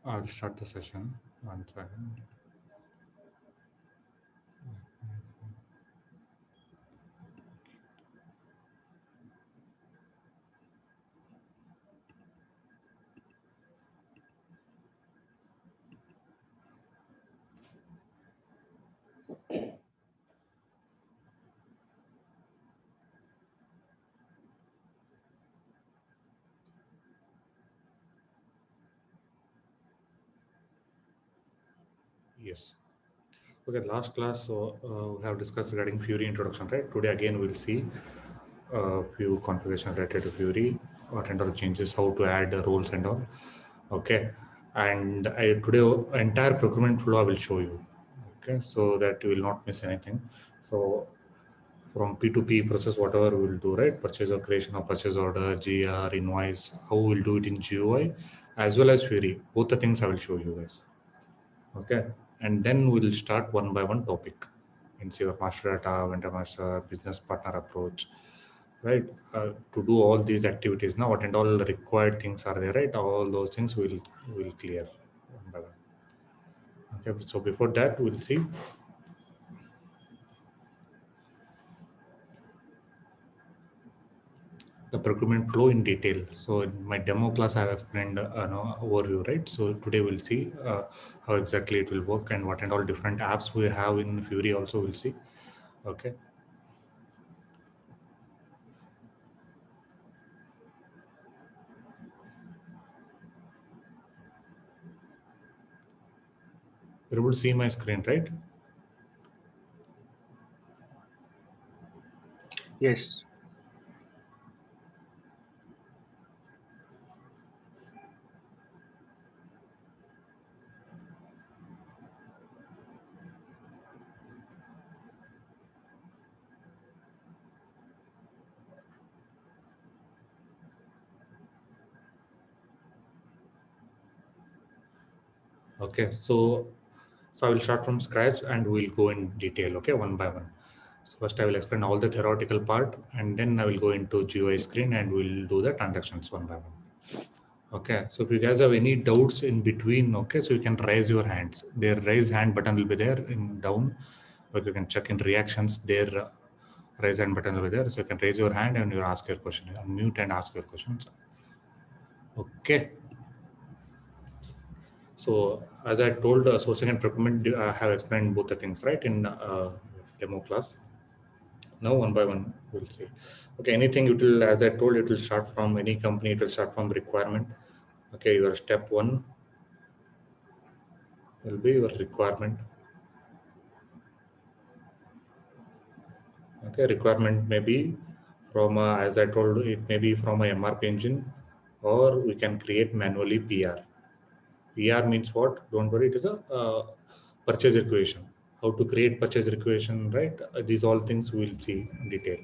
I'll start the session. One second. Yes. Okay, last class we have discussed regarding Fury introduction, right? Today again we'll see a few configuration related to Fury, what and all changes, how to add roles and all. Okay, and today entire procurement flow I will show you. Okay, so that you will not miss anything. So from P2P process, whatever we will do, right? Purchase or creation of purchase order, GR, invoice, how we'll do it in GUI, as well as Fury. Both the things I will show you guys. Okay, and then we'll start one by one topic in your master data, vendor master, business partner approach, right? To do all these activities now, what and all required things are there, right? All those things will clear one by one. Okay, so before that, we'll see the procurement flow in detail. So in my demo class, I have explained overview, right? So today we'll see how exactly it will work and what and all different apps we have in Fury also we'll see. Okay. You're able to see my screen, right? Yes. Okay. So I will start from scratch and we'll go in detail. Okay, one by one. So first I will explain all the theoretical part and then I will go into GUI screen and we'll do the transactions one by one. Okay, so if you guys have any doubts in between, okay, so you can raise your hands. Their raise hand button will be there in down. Or you can check in reactions. Their raise hand button will be there. So you can raise your hand and you ask your question. Unmute and ask your questions. Okay. So as I told, sourcing and procurement, I have explained both the things, right, in demo class. Now one by one, we'll see. Okay, anything it will, as I told, it will start from any company. It will start from requirement. Okay, your step one will be your requirement. Okay, requirement may be from, as I told, it may be from a MRP engine, or we can create manually PR. PR means what? Don't worry, it is a purchase requisition. How to create purchase requisition, right? These all things we will see in detail.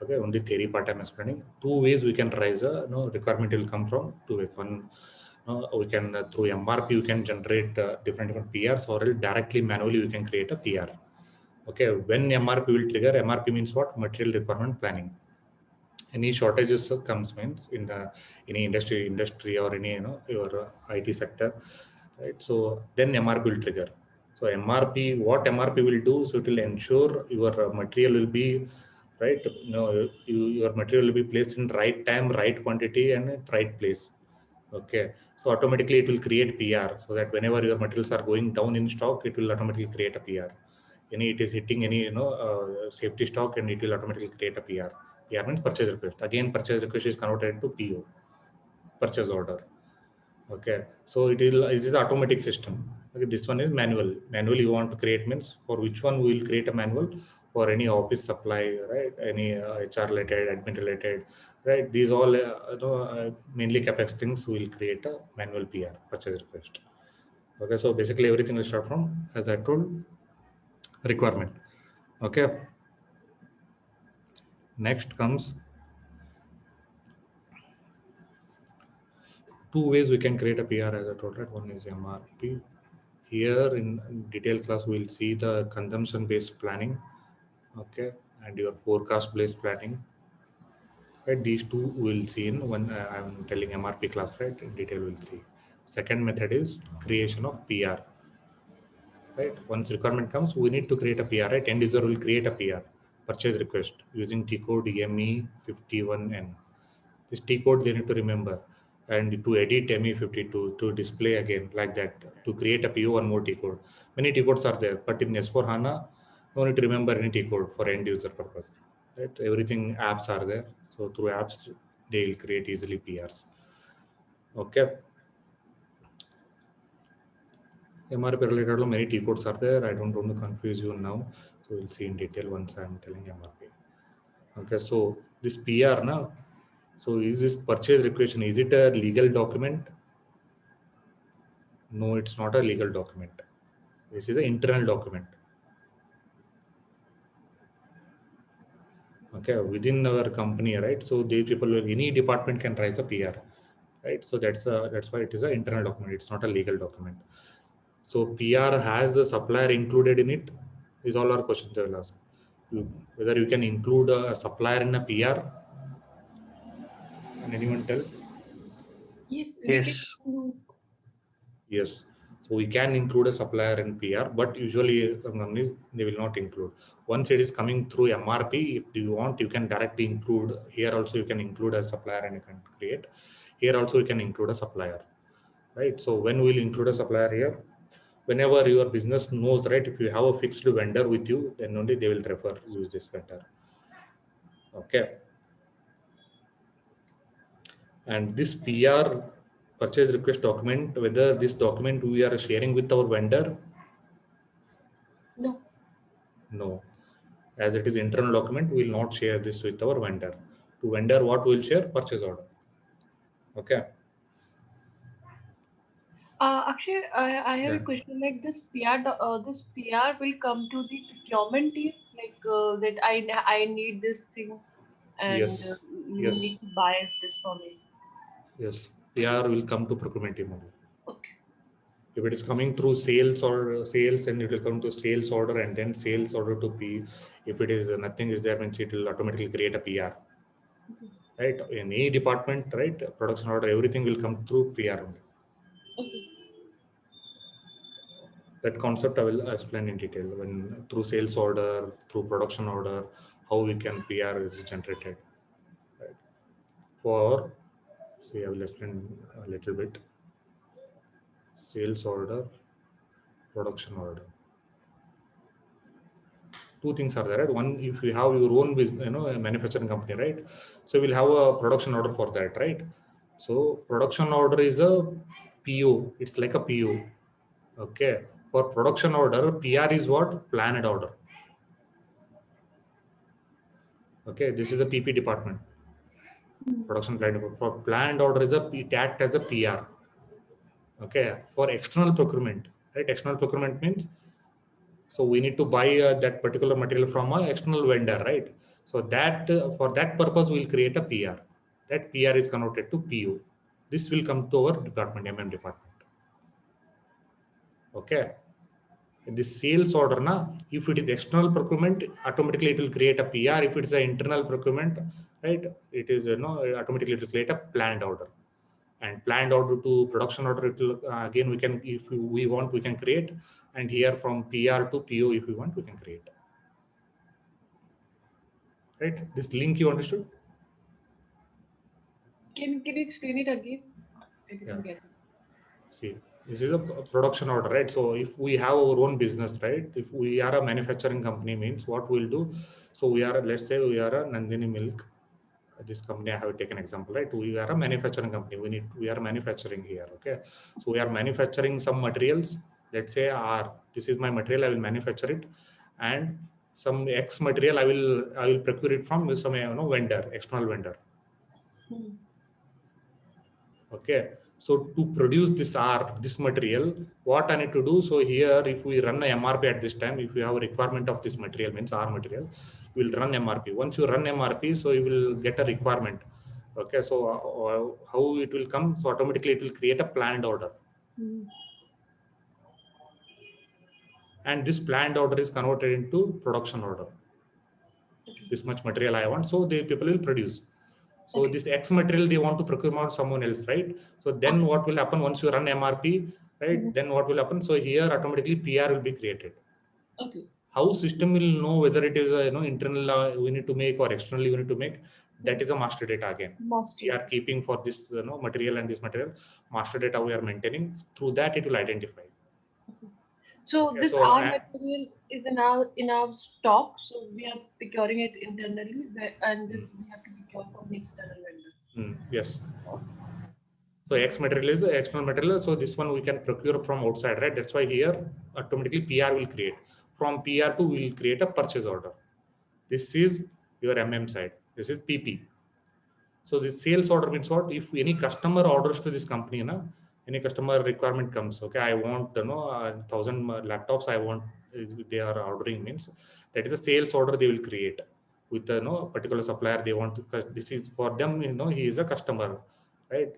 Okay, only theory part I'm explaining. Two ways we can raise a requirement will come from two ways. One, we can through MRP we can generate different PRs, or else directly manually we can create a PR. Okay, when MRP will trigger, MRP means what? Material requirement planning. Any shortages comes means in the any industry or any your IT sector, right? So then MRP will trigger. So MRP, what MRP will do? So it will ensure your material will be right. Your material will be placed in right time, right quantity, and at right place. Okay, so automatically it will create PR so that whenever your materials are going down in stock, it will automatically create a PR. Any it is hitting any safety stock and it will automatically create a PR. PR means purchase request. Again, purchase request is converted into PO, purchase order. Okay, so it is automatic system. Okay, this one is manual. Manual you want to create means for which one we will create a manual for any office supply, right? Any HR related, admin related, right? These all mainly capex things we will create a manual PR, purchase request. Okay, so basically everything will start from, as I told, requirement. Okay, next comes two ways we can create a PR, as I told, right? One is MRP. Here in detail class, we'll see the consumption based planning, okay, and your forecast based planning. Right, these two we'll see in when I'm telling MRP class, right? In detail, we'll see. Second method is creation of PR. Right? Once requirement comes, we need to create a PR, right? End user will create a PR, purchase request, using T code ME51N. This T code they need to remember, and to edit ME52, to display again like that, to create a PO, one more T code. Many T codes are there, but in S4 HANA, no need to remember any T code for end user purpose. Right? Everything apps are there. So through apps, they will create easily PRs. Okay. MRP related many T codes are there. I don't want to confuse you now. So we'll see in detail once I'm telling MRP. Okay, so this PR now. So is this purchase requisition, is it a legal document? No, it's not a legal document. This is an internal document. Okay, within our company, right? So the people, any department can raise a PR, right? So that's why it is an internal document. It's not a legal document. So PR has a supplier included in it. Is all our questions they will ask. Whether you can include a supplier in a PR. Can anyone tell? Yes, Yes. Yes. So we can include a supplier in PR, but usually some companies, they will not include. Once it is coming through MRP, if you want, you can directly include. Here also you can include a supplier and you can create. Here also you can include a supplier, right? So when we'll include a supplier here, whenever your business knows, right, if you have a fixed vendor with you, then only they will refer, use this vendor. Okay. And this PR, purchase request document, whether this document we are sharing with our vendor? No. No. As it is internal document, we will not share this with our vendor. To vendor, what we will share? Purchase order. Okay. Actually, I have Yeah. a question. Like this PR will come to the procurement team. Like that I need this thing, and Yes. you Yes. need to buy this for me. Yes. PR will come to procurement team only. Okay. If it is coming through sales or sales, and it will come to sales order and then sales order to P. If it is nothing is there, means it will automatically create a PR. Okay. Right? In any department, right? Production order, everything will come through PR only. Okay. That concept I will explain in detail when through sales order, through production order, how we can PR is generated. Right? For, see, I will explain a little bit. Sales order, production order. Two things are there, right? One, if you have your own business, a manufacturing company, right? So we'll have a production order for that, right? So production order is a PO. It's like a PO. Okay. For production order, PR is what? Planned order. Okay. This is a PP department. Production plan. For planned order is it act as a PR. Okay. For external procurement, right? External procurement means, so we need to buy that particular material from an external vendor, right? So that for that purpose, we'll create a PR. That PR is converted to PO. This will come to our department, department. Okay. In the sales order, if it is external procurement, automatically it will create a PR. If it is an internal procurement, right, it is automatically it will create a planned order. And planned order to production order, it will again we can, if we want, we can create. And here from PR to PO, if we want, we can create. Right? This link you understood? Can you explain it again? I didn't get it. See, this is a production order, right? So if we have our own business, right? If we are a manufacturing company, means what we'll do. So we are, let's say we are a Nandini Milk. This company I have taken example, right? We are a manufacturing company. We are manufacturing here. Okay. So we are manufacturing some materials. Let's say this is my material. I will manufacture it, and some X material I will procure it from some vendor, external vendor. Okay. So to produce this material, what I need to do? So here, if we run a MRP at this time, if you have a requirement of this material, means R material, you will run MRP. Once you run MRP, so you will get a requirement. Okay. So how it will come? So automatically it will create a planned order. And this planned order is converted into production order. This much material I want, so the people will produce. So this X material they want to procure from someone else, right? So then what will happen once you run MRP, right? Then what will happen? So here automatically PR will be created. Okay. How system will know whether it is a internal we need to make or externally we need to make? That is a master data again. We are keeping for this material and this material master data we are maintaining. Through that it will identify. So Okay, this so our material is in our stock, so we are procuring it internally, and this we have to procure from the external vendor. Yes. So X material is the external material. So this one we can procure from outside, right? That's why here automatically PR will create. From PR to we will create a purchase order. This is your MM side. This is PP. So the sales order means what? If any customer orders to this company, any customer requirement comes, okay, I want 1,000 laptops. I want they are ordering means that is a sales order they will create with the particular supplier they want to. This is for them. He is a customer, right?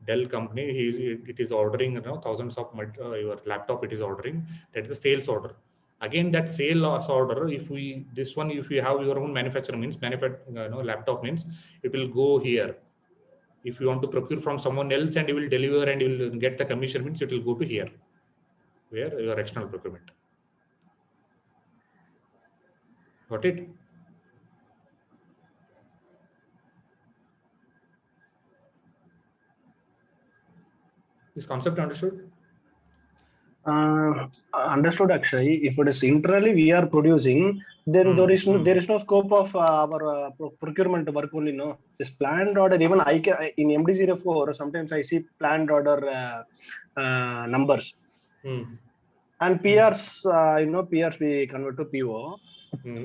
Dell company. It is ordering thousands of your laptop. It is ordering. That is the sales order. Again, that sales order, if you have your own manufacturer means laptop means it will go here. If you want to procure from someone else and you will deliver and you will get the commission means it will go to here, where your external procurement. Got it? This concept understood? Understood, Akshay. If it is internally we are producing, then there is no scope of our procurement work only. No, this planned order. Even I can in MD04 sometimes I see planned order numbers. And PRs, PRs we convert to PO.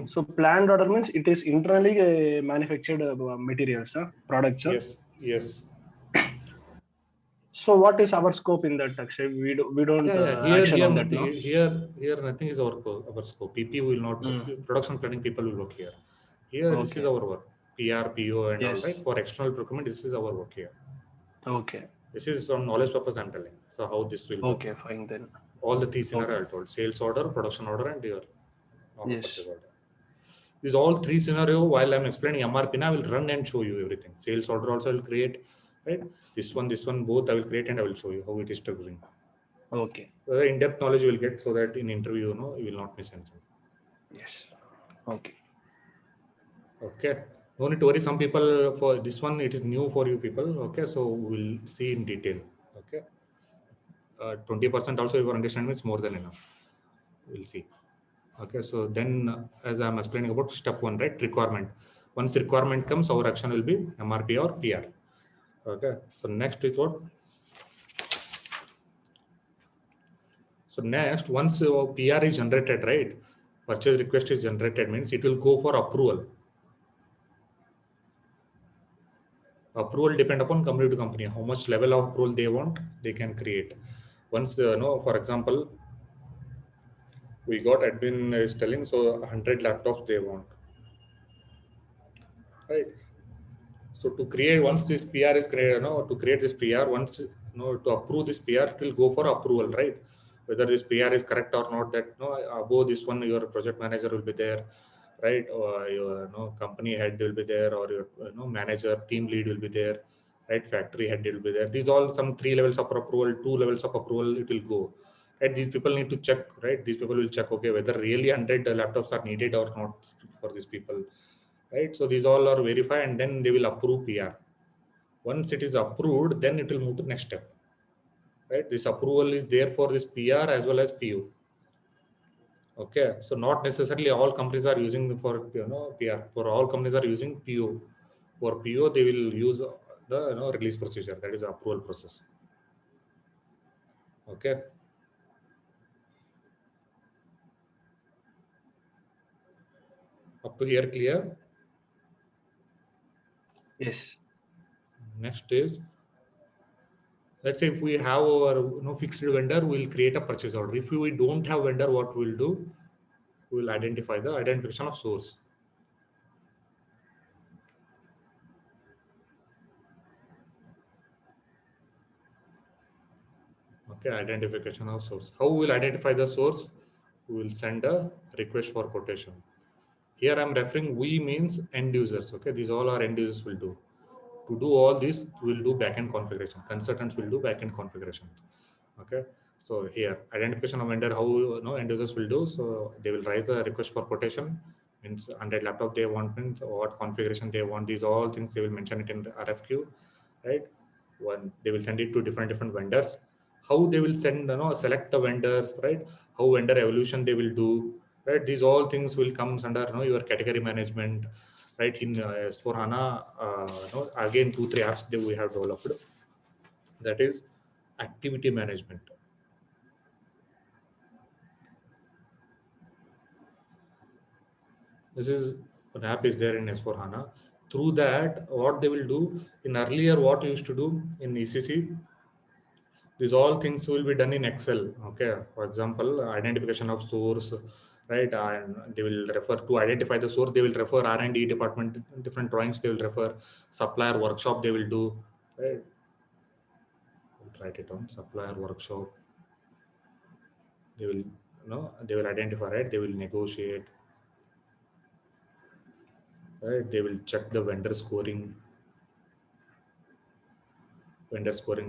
So planned order means it is internally manufactured materials, products. Yes. So what is our scope in that, Akshay? We don't action on that, no? Here nothing is our scope. PP will not production planning people will work here. Here this is our work. PR, PO and all, right? For external procurement, this is our work here. Okay. This is some knowledge purpose I'm telling. So how this will work. Okay, fine then. All the three scenario I told: sales order, production order, and your purchase order. These all three scenario. While I'm explaining MRP, I will run and show you everything. Sales order also will create, right? This one, both I will create and I will show you how it is structuring. Okay. So the in-depth knowledge you will get so that in interview, you will not miss anything. Yes. Okay. Okay. No need to worry. Some people for this one it is new for you people. Okay, so we'll see in detail. Okay. 20% also your understanding is more than enough. We'll see. Okay, so then as I'm explaining about step 1, right? Requirement. Once the requirement comes, our action will be MRP or PR. Okay, so next is what? So next, once PR is generated, right? Purchase request is generated means it will go for approval. Approval depend upon company to company. How much level of approval they want, they can create. Once, for example, we got admin is telling, so 100 laptops they want, right? So to create, once this PR is created, to create this PR, once, to approve this PR, it will go for approval, right? Whether this PR is correct or not, that, above this one, your project manager will be there, right? Or your, company head will be there, or your, manager, team lead will be there, right? Factory head will be there. These all some 3 levels of approval, 2 levels of approval, it will go. Right? These people need to check, right? These people will check, okay, whether really 100 laptops are needed or not for these people. Right, so these all are verified and then they will approve PR. Once it is approved, then it will move to next step. Right, this approval is there for this PR as well as PO. Okay, so not necessarily all companies are using for PR. For all companies are using PO. For PO, they will use the release procedure, that is the approval process. Okay. Up to here clear? Yes. Next is, let's say if we have our fixed vendor, we'll create a purchase order. If we don't have vendor, what we'll do? We'll identify the identification of source. Okay, identification of source. How we'll identify the source? We will send a request for quotation. Here I'm referring we means end users. Okay, these all our end users will do. To do all this, we'll do backend configuration. Consultants will do backend configuration. Okay. So here, identification of vendor, how end users will do. So they will raise the request for quotation. Means 100 laptop they want, means what configuration they want. These all things they will mention it in the RFQ, right? One, they will send it to different vendors. How they will send, select the vendors, right? How vendor evolution they will do, right? These all things will come under your category management, right? In S4HANA, again 2-3 apps that we have developed. That is activity management. This is an app is there in S4HANA. Through that, what they will do in earlier, what you used to do in ECC, these all things will be done in Excel. Okay. For example, identification of source, right? And they will refer to identify the source. They will refer R&D department, different drawings. They will refer supplier workshop. They will do, right? We'll write it on supplier workshop. They will, they will identify, right? They will negotiate, right? They will check the vendor scoring,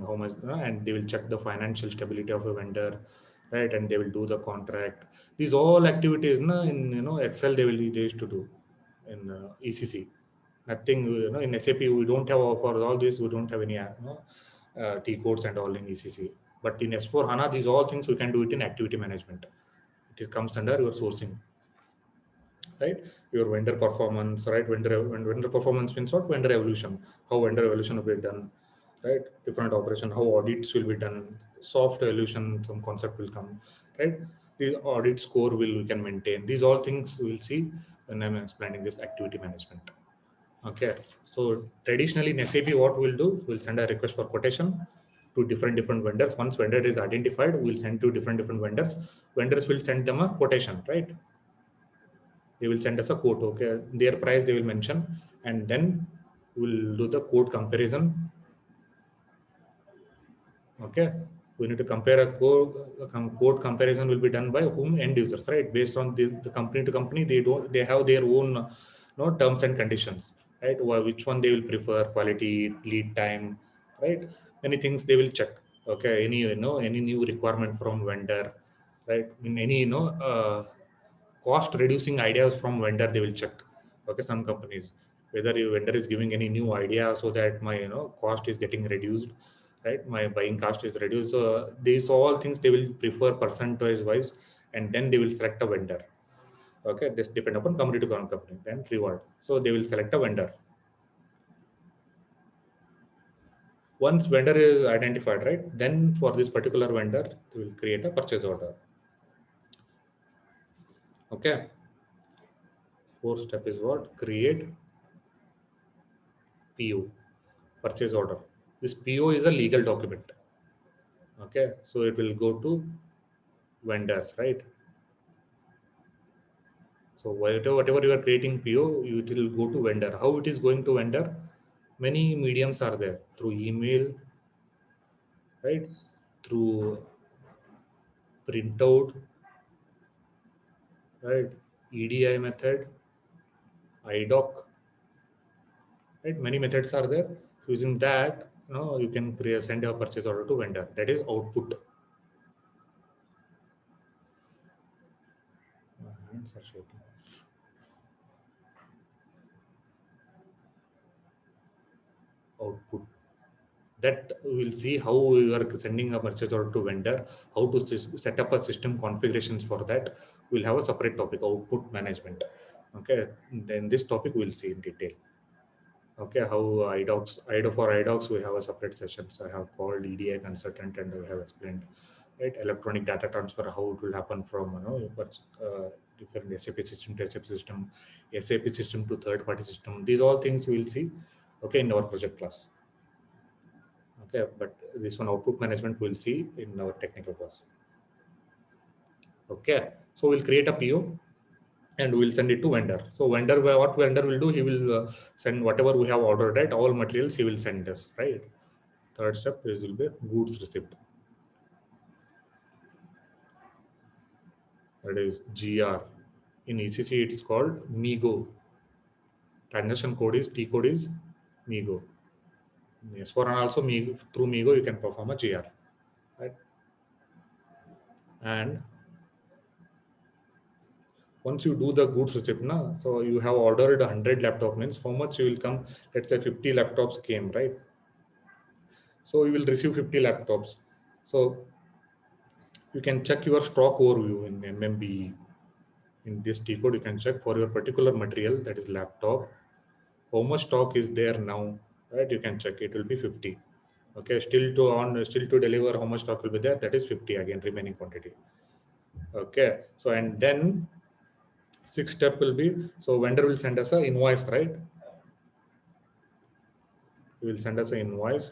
how much, and they will check the financial stability of a vendor, right? And they will do the contract. These all activities, in Excel they used to do in ECC. Nothing, in SAP we don't have for all this. We don't have any T codes and all in ECC. But in S4 HANA, these all things we can do it in activity management. It comes under your sourcing, right? Your vendor performance, right? Vendor performance means what? Vendor evolution. How vendor evolution will be done, right? Different operation, how audits will be done, soft evolution, some concept will come, right? The audit score we can maintain. These all things we'll see when I'm explaining this activity management. Okay. So traditionally in SAP, what we'll do, we'll send a request for quotation to different vendors. Once vendor is identified, we'll send to different vendors. Vendors will send them a quotation, right? They will send us a quote. Okay. Their price they will mention, and then we'll do the quote comparison. Okay, we need to compare a quote comparison will be done by whom? End users, right? Based on the company to company, they have their own terms and conditions, right? Which one they will prefer, quality, lead time, right? Many things they will check. Okay, any new requirement from vendor, right? In any cost reducing ideas from vendor they will check. Okay, some companies, whether your vendor is giving any new idea so that my cost is getting reduced, right? My buying cost is reduced. So these all things they will prefer percentage wise, and then they will select a vendor. Okay, this depend upon company to company, then reward. So they will select a vendor. Once vendor is identified, right, then for this particular vendor they will create a purchase order. Okay, fourth step is what? Create PO, purchase order. This PO is a legal document. Okay, so it will go to vendors, right? So whatever you are creating PO, it will go to vendor. How it is going to vendor? Many mediums are there, through email, right? Through printout, right? EDI method, IDOC, right? Many methods are there. Using that, you can send a purchase order to vendor. That is output. Hands are shaking. Output. That we'll see how we are sending a purchase order to vendor, how to set up a system configurations for that. We'll have a separate topic, output management. Okay, then this topic we'll see in detail. Okay, how for IDOCs we have a separate sessions. I have called EDI consultant and we have explained, right? Electronic data transfer, how it will happen from different SAP system to SAP system, SAP system to third-party system. These all things we'll see, okay, in our project class. Okay, but this one output management we'll see in our technical class. Okay, so we'll create a PO and we'll send it to vendor. So what vendor will do, he will send whatever we have ordered, right? All materials he will send us, right? Third step is will be goods receipt. That is GR. In ECC it is called MIGO. Transaction code is T code is MIGO. In S4 also through Migo you can perform a GR, right? And once you do the goods receipt, so you have ordered 100 laptop means how much you will come. Let's say 50 laptops came, right? So you will receive 50 laptops. So you can check your stock overview in MMBE. In this T code, you can check for your particular material, that is laptop, how much stock is there now, right? You can check, it will be 50. Okay, still to deliver, how much stock will be there? That is 50 again, remaining quantity. Okay, so and then sixth step will be, so vendor will send us an invoice, right? He will send us an invoice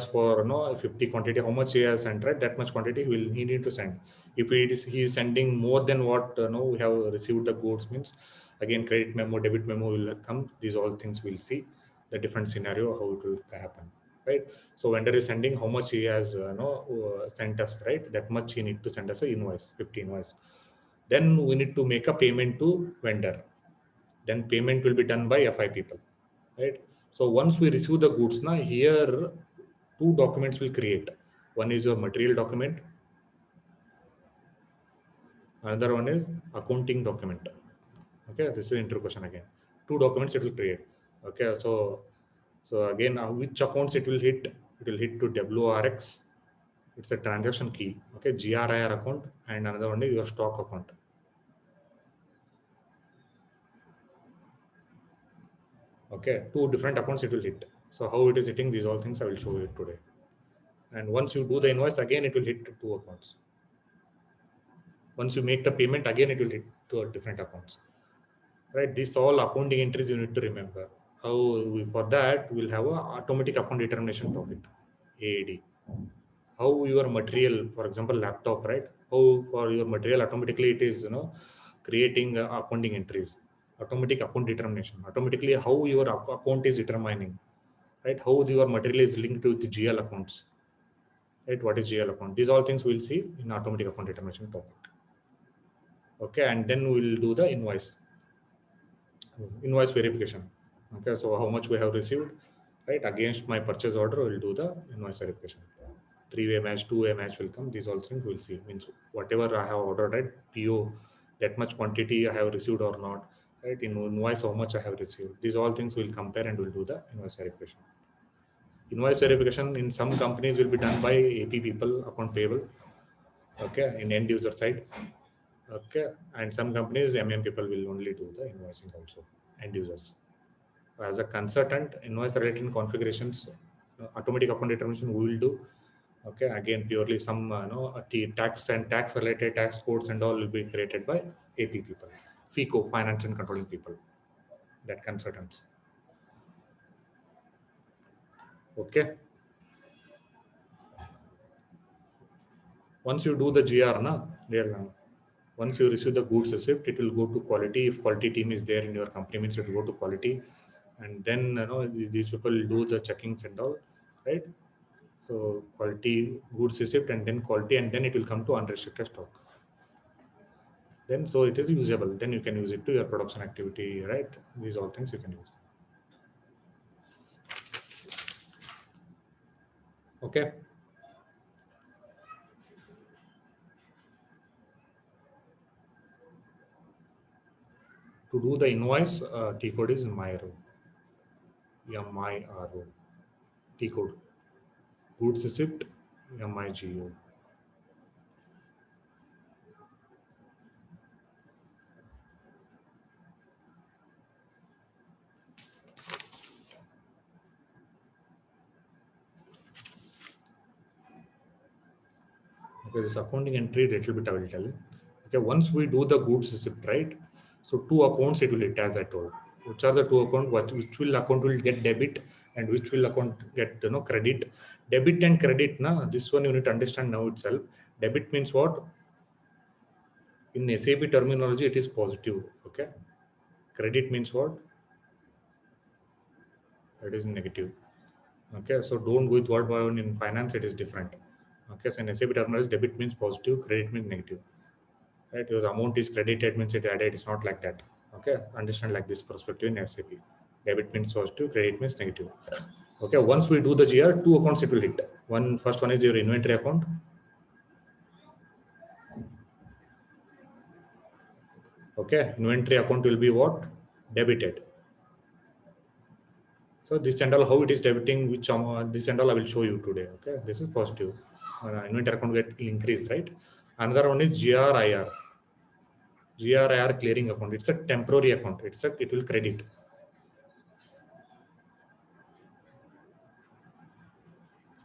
for 50 quantity, how much he has sent, right? That much quantity he need to send. If he is sending more than what we have received the goods, means again credit memo, debit memo will come. These all things we'll see the different scenario how it will happen, right? So vendor is sending how much he has sent us, right? That much he need to send us an invoice, 50 invoice. Then we need to make a payment to vendor. Then payment will be done by FI people, right? So once we receive the goods, now here two documents will create. One is your material document, another one is accounting document. Okay, this is intro question again. Two documents it will create. Okay, so again, which accounts it will hit? It will hit to WRX. It's a transaction key. Okay, GRIR account, and another one is your stock account. Okay, two different accounts it will hit. So how it is hitting, these all things I will show you today. And once you do the invoice, again it will hit to two accounts. Once you make the payment, again it will hit to different accounts, right? These all accounting entries you need to remember. For that we'll have a automatic account determination topic, AAD. How your material, for example laptop, right? How for your material automatically it is creating accounting entries, automatic account determination. Automatically how your account is determining, right? How your material is linked to the GL accounts, right? What is GL account? These all things we'll see in automatic account determination topic. Okay, and then we'll do the invoice verification. Okay, so how much we have received, right? Against my purchase order, we'll do the invoice verification. 3-way match, 2-way match will come. These all things we'll see. Means whatever I have ordered, right? PO, that much quantity I have received or not, right? In invoice, how much I have received. These all things we'll compare and we'll do the invoice verification. Invoice verification in some companies will be done by AP people, account payable. Okay, in end user side. Okay, and some companies MM people will only do the invoicing also, end users. As a consultant, invoice related configurations, automatic account determination we will do. Okay, again purely some tax and tax related tax codes and all will be created by AP people, FICO, finance and controlling people, that consultants. Okay. Once you do the GR, once you receive the goods receipt, it will go to quality. If quality team is there in your company, means it will go to quality, and then these people will do the checkings and all, right? So quality, goods receipt, and then quality, and then it will come to unrestricted stock. Then so it is usable. Then you can use it to your production activity, right? These all things you can use. Okay. To do the invoice, T code is MIRO. MIRO. T code. Goods receipt, MIGO. Okay, this accounting entry little bit I will tell you. Okay, once we do the goods receipt, right? So two accounts it will hit, as I told. Which are the two accounts? Which will account will get debit and which will account get credit? Debit and credit, this one you need to understand now itself. Debit means what? In SAP terminology, it is positive. Okay. Credit means what? It is negative. Okay, so don't go with what in finance, it is different. Okay, so in SAP terminology, debit means positive, credit means negative. Right, your amount is credited means it added. It's not like that. Okay, understand like this perspective in SAP. Debit means positive, credit means negative. Okay, once we do the GR, two accounts it will hit. First one is your inventory account. Okay, inventory account will be what? Debited. So this and all, how it is debiting, which this and all I will show you today. Okay, this is positive. Inventory account get increased, right? Another one is GRIR. GRIR clearing account. It's a temporary account. It will credit.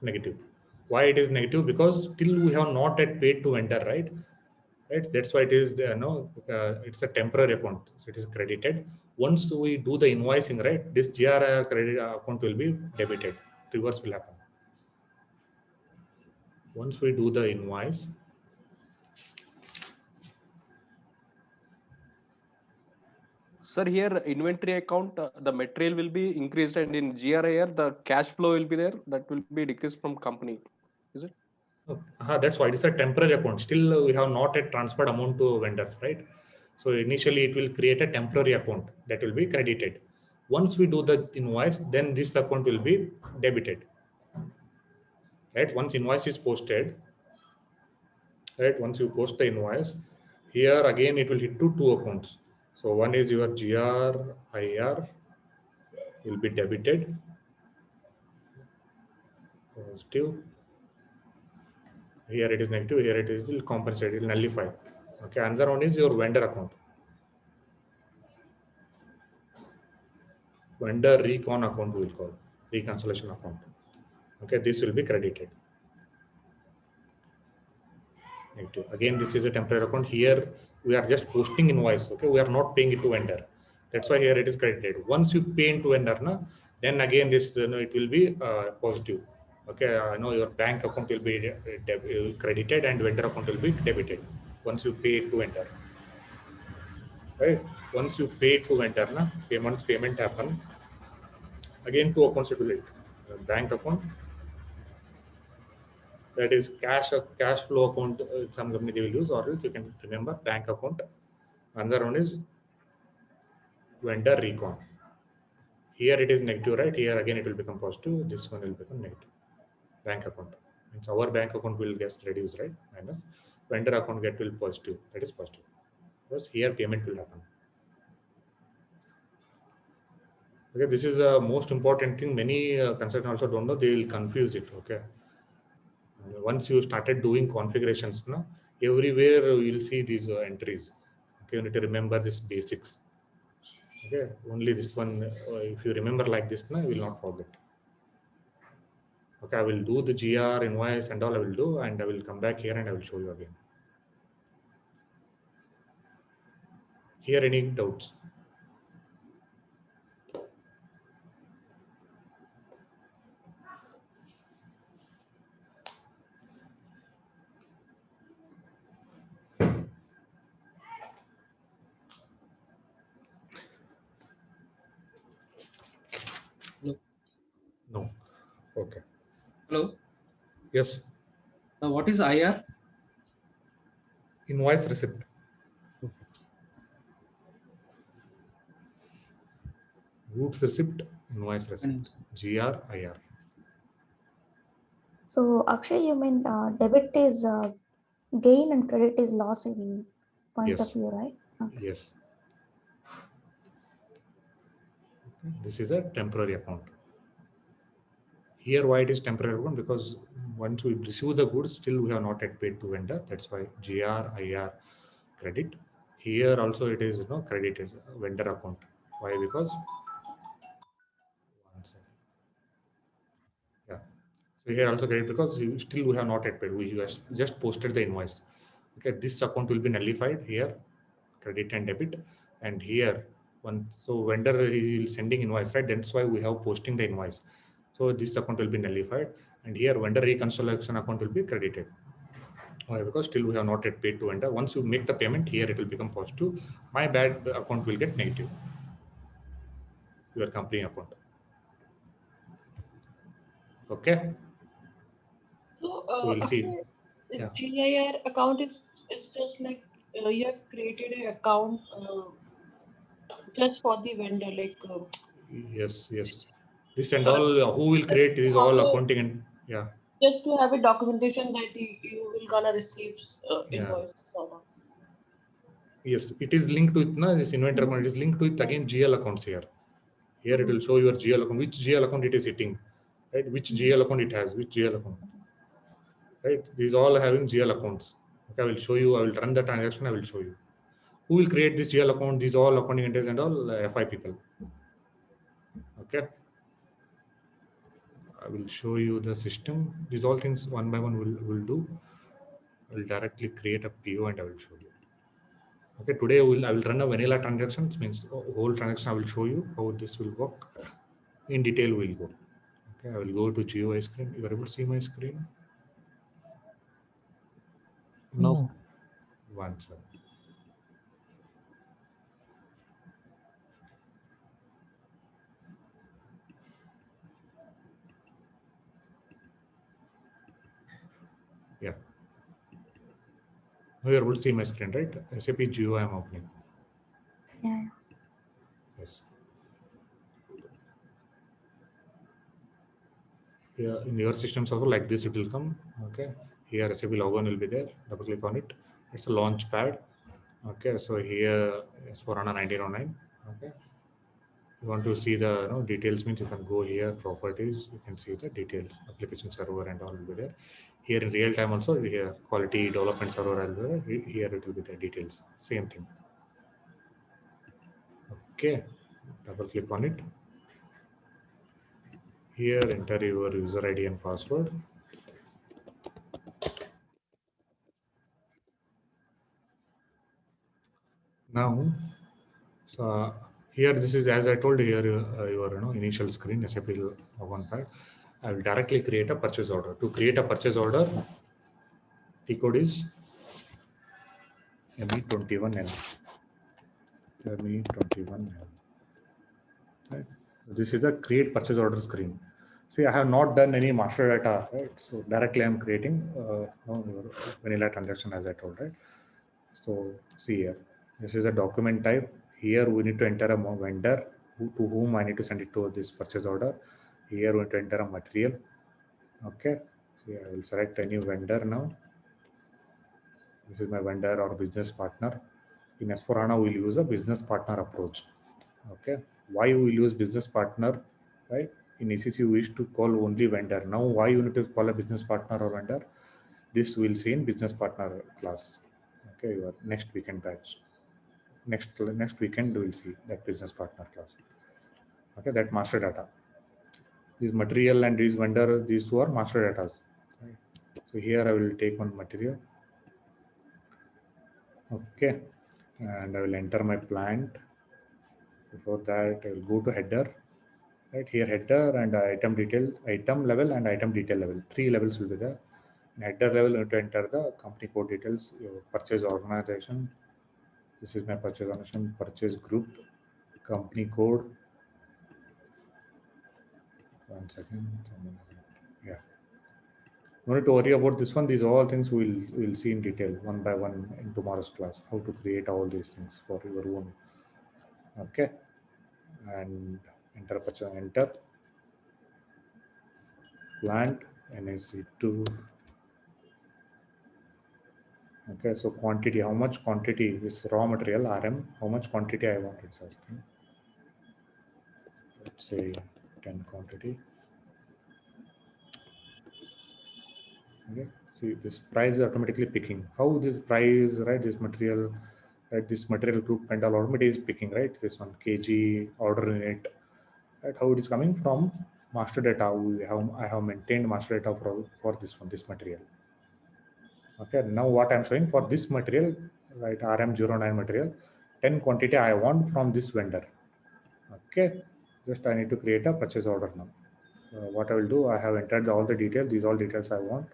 Negative. Why it is negative? Because still we have not yet paid to vendor, right? Right. That's why it is it's a temporary account. So it is credited. Once we do the invoicing, right, this GRIR credit account will be debited. Reverse will happen. Once we do the invoice, sir, here inventory account, the material will be increased, and in GRIR, the cash flow will be there. That will be decreased from company. Is it? That's why it is a temporary account. Still, we have not yet transferred amount to vendors, right? So initially, it will create a temporary account that will be credited. Once we do the invoice, then this account will be debited. Right? Once invoice is posted, right? Once you post the invoice, here again it will hit to two accounts. So one is your GRIR will be debited. Positive. Here it is negative. Here it will compensate. It will nullify. Okay. Another one is your vendor account. Vendor recon account we will call reconciliation account. Okay, this will be credited. Negative. Again, this is a temporary account. Here we are just posting invoice. Okay, we are not paying it to vendor. That's why here it is credited. Once you pay into vendor, then again this it will be positive. Okay, I know your bank account will be credited and vendor account will be debited. Once you pay it to vendor, right? Once you pay to vendor, payment happen. Again, two accounts it will hit. Bank account, that is cash flow account. Some company they will use, or else you can remember bank account. Another one is vendor recon. Here it is negative, right? Here again it will become positive. This one will become negative. Bank account means our bank account will get reduced, right? Minus vendor account get will positive. That is positive because here payment will happen. Okay, this is the most important thing. Many consultants also don't know. They will confuse it. Okay. Once you started doing configurations, everywhere you will see these entries. Okay, you need to remember this basics. Okay, only this one. If you remember like this, you will not forget. Okay, I will do the GR invoice and all I will do, and I will come back here and I will show you again. Here, any doubts? No. Okay. Hello. Yes. What is IR? Invoice receipt. Goods receipt, invoice receipt. GRIR. So actually, you mean debit is gain and credit is loss in point of view, right? Okay. Yes. This is a temporary account. Here, why it is temporary account? Because once we receive the goods, still we have not yet paid to vendor. That's why GRIR credit. Here also it is credited vendor account. Why? Because yeah. So here also credit because still we have not yet paid. We just posted the invoice. Okay, this account will be nullified here, credit and debit, and here so vendor is sending invoice, right? That's why we have posting the invoice. So this account will be nullified, and here vendor reconciliation account will be credited. Why? Because still we have not yet paid to vendor. Once you make the payment, here it will become positive. My bad account will get negative. Your company account. Okay. So, we'll see. the GIR account is just like you have created an account just for the vendor, like. Yes. This and all, who will create this all accounting and yeah. Just to have a documentation that you will gonna receive Yeah. invoice sort of. Yes, it is linked with this inventory account. It is linked with again GL accounts here. Here it will show your GL account, which GL account it is hitting, right? Which GL account it has, which GL account, right? These all having GL accounts. Okay, I will show you. I will run the transaction. I will show you. Who will create this GL account? These all accounting entries and all FI people. Okay. I will show you the system. These all things one by one will do. I will directly create a PO and I will show you. Okay, today I will run a vanilla transactions, means whole transaction I will show you how this will work. In detail we'll go. Okay, I will go to GUI screen. You are able to see my screen? No. One second. Yeah. Now you are able to see my screen, right? SAP GUI I am opening. Yeah. Yes. Yeah, in your systems also like this it will come. Okay. Here SAP logo will be there. Double click on it. It's a launch pad. Okay. So here S/4HANA 1909. Okay. You want to see the details, means you can go here, properties, you can see the details, application server and all will be there. Here in real time also, here quality development server will be there. Here it will be the details, same thing. Okay, double click on it. Here enter your user ID and password. Now, so here this is, as I told you, here your initial screen, SAP one pad. I will directly create a purchase order. To create a purchase order, the code is ME21N. ME21N. Right. This is a create purchase order screen. See, I have not done any master data, right? So directly I'm creating vanilla transaction, as I told, right? So see here, this is a document type. Here we need to enter a vendor to whom I need to send it to this purchase order. Here we need to enter a material. Okay. See, I will select a new vendor now. This is my vendor or business partner. In S/4HANA, we'll use a business partner approach. Okay. Why we will use business partner, right? In ECC, we used to call only vendor. Now, why you need to call a business partner or vendor? This we'll see in business partner class. Okay, your next weekend batch. Next weekend we'll see that business partner class. Okay, that master data. This material and this vendor, these two are master datas. Right? So here I will take one material. Okay, and I will enter my plant. Before that, I will go to header. Right here, header and item detail, item level and item detail level. 3 levels will be there. In header level, you have to enter the company code details, your purchase organization. This is my purchase organization, purchase group, company code. One second. Yeah. No need to worry about this one. These all things we'll see in detail one by one in tomorrow's class. How to create all these things for your own. Okay. And enter purchase, enter. Plant NAC2. Okay, so quantity, how much quantity is raw material RM, how much quantity I want, it's asking. Let's say 10 quantity. Okay, see this price is automatically picking. How this price, right? This material, right? This material group and all automatically is picking, right? This one kg order unit, right? How it is coming from master data. I have maintained master data for this one, this material. Okay, now what I'm showing for this material, right? RM09 material, 10 quantity I want from this vendor. Okay, just I need to create a purchase order now. What I will do, I have entered all the details. These all details I want.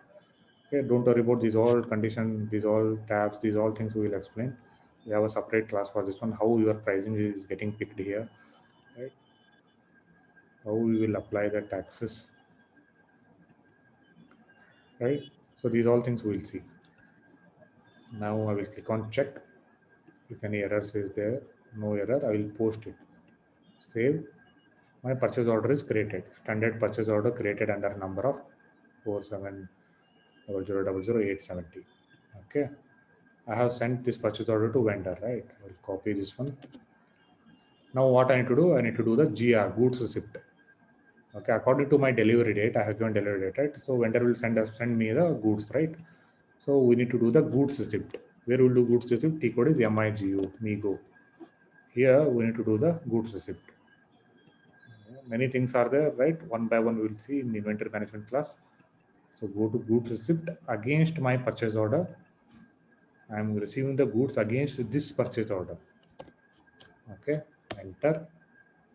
Okay, don't worry about these all condition, these all tabs, these all things we will explain. We have a separate class for this one. How your pricing is getting picked here, right? How we will apply the taxes, right? So these all things we will see. Now I will click on check. If any errors is there, no error, I will post it. Save. my purchase order is created. Standard purchase order created under number of 4700000870. Okay, I have sent this purchase order to vendor, right? I will copy this one. Now what I need to do, I need to do the GR, goods receipt. Okay, according to my delivery date, I have given delivery date, right? So vendor will send me the goods, right? So we need to do the goods receipt. Where will do goods receipt? T code is MIGO. Here we need to do the goods receipt. Many things are there, right? One by one we will see in inventory management class. So go to goods receipt against my purchase order. I am receiving the goods against this purchase order. Okay, enter,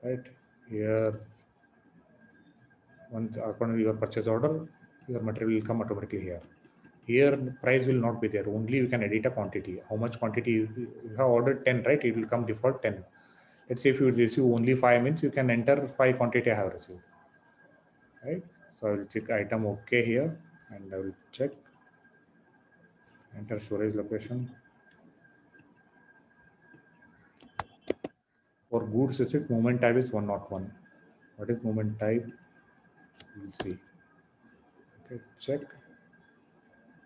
right? Here, once according to your purchase order, your material will come automatically here. Here price will not be there, only you can edit a quantity. How much quantity you have ordered 10, right? It will come default 10. Let's say if you receive only 5 means you can enter 5 quantity I have received, right? So I will check item okay here and I will check, enter storage location. For goods receipt, movement type is 101. What is movement type? We'll see. Okay, check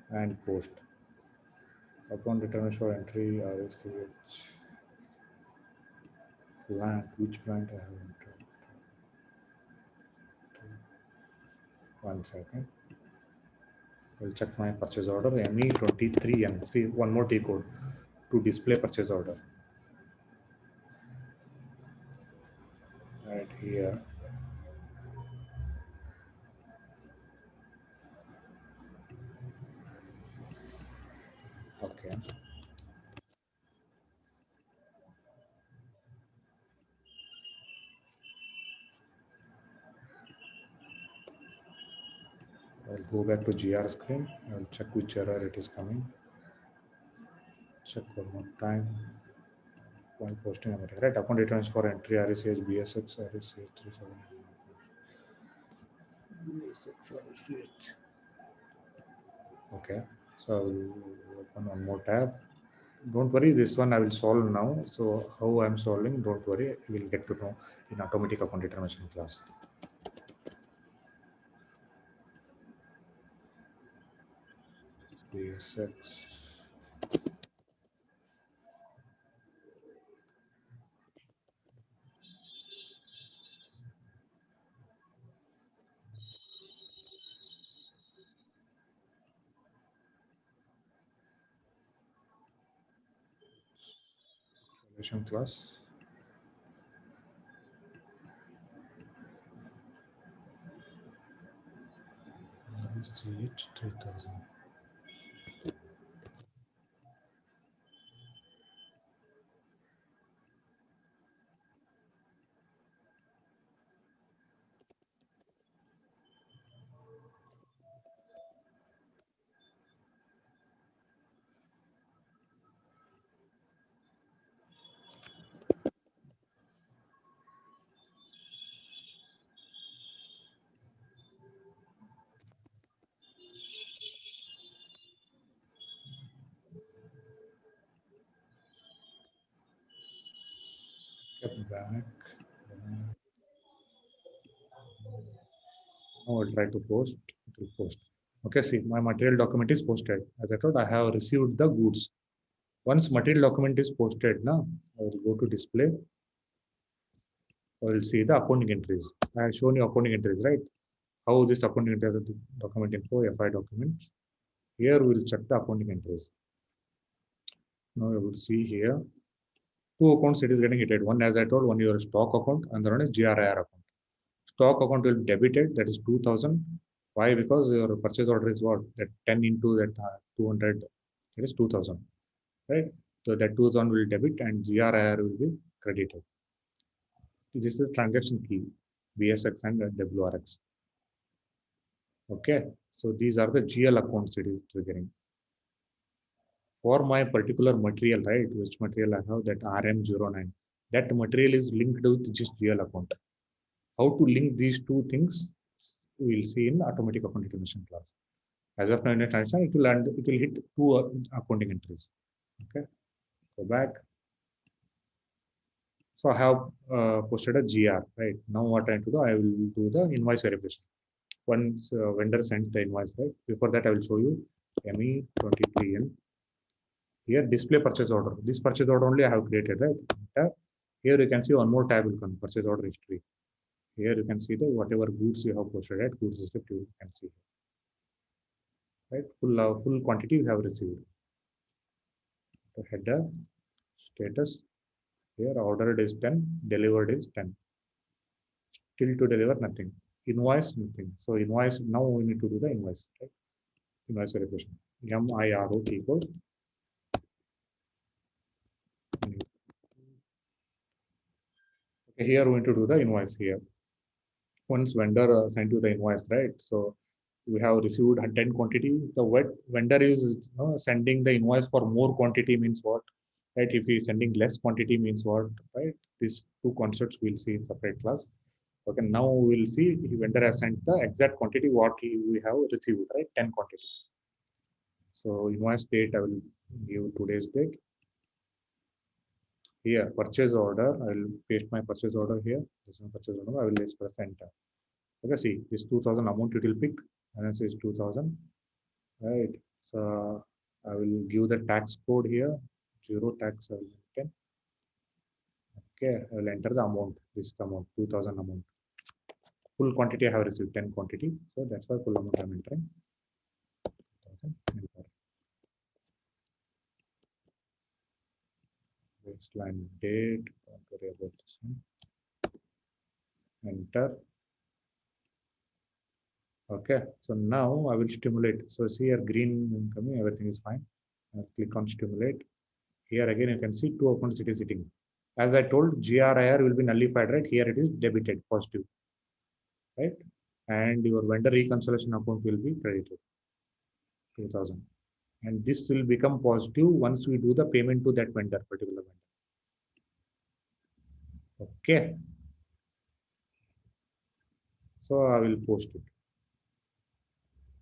and post. Upon determination for entry, RSCH plant, which plant I have entered. 1 second. I'll check my purchase order, ME23N. See, one more T code to display purchase order. Right here. Okay. I'll go back to GR screen. I'll check which error it is coming. Check one more time. While posting a material, right? Account returns for entry RSH BSX RSH 37. BSX RSH. Okay. So I'll open one more tab. Don't worry, this one I will solve now. So how I'm solving, don't worry, you will get to know in automatic account determination class. BSX. Solution class. RSH 3000. Get back. Now I'll try to post. It will post. Okay, see, my material document is posted. As I told, I have received the goods. Once material document is posted, now I will go to display. I will see the accounting entries. I have shown you accounting entries, right? How this accounting entry document info, FI document. Here we will check the accounting entries. Now you will see here, 2 accounts it is getting hit. One, as I told, one your stock account and the other one is GRIR account. Stock account will be debited, that is 2000. Why? Because your purchase order is what? That 10 into that 200, that is 2000, right? So that 2000 will debit and GRIR will be credited. This is the transaction key, BSX and WRX. Okay, so these are the GL accounts it is triggering. For my particular material, right, which material I have, that RM09, that material is linked with this GL account. How to link these two things, we will see in automatic account determination class. As of now, in a transaction, it will hit 2 accounting entries. Okay, go back. So I have posted a GR, right? Now what I need to do, I will do the invoice verification. Once vendor sent the invoice, right? Before that, I will show you ME23N. Here, display purchase order. This purchase order only I have created, right? Here you can see one more tab will come, purchase order history. Here you can see the whatever goods you have posted at goods receipt, you can see, right? Full quantity you have received. The header, status. Here ordered is 10, delivered is 10. Still to deliver nothing. Invoice nothing. So invoice, now we need to do the invoice, right? Invoice verification. MIRO T code. Okay, here we need to do the invoice here. Once vendor sent you the invoice, right? So we have received 10 quantity. The vendor is sending the invoice for more quantity means what, right? If he is sending less quantity means what, right? These two concepts we'll see in separate class. Okay, now we'll see the vendor has sent the exact quantity what we have received, right? 10 quantity. So invoice date, I will give today's date. Here, purchase order, I will paste my purchase order here. This is my purchase order, I will just press enter. Okay, see, this 2000 amount it will pick, and this is 2000, right? So I will give the tax code here, 0 tax, I will enter. Okay, I will enter the amount, this amount, 2000 amount. Full quantity I have received, 10 quantity, so that's why full amount I am entering. Baseline date, don't worry about this one. Enter. Okay, so now I will stimulate. So see here green coming, everything is fine. I'll click on stimulate. Here again you can see 2 accounts it is sitting. As I told, GRIR will be nullified, right? Here it is debited, positive, right? And your vendor reconciliation account will be credited, 2000. And this will become positive once we do the payment to that vendor, particular vendor. Okay. So I will post it.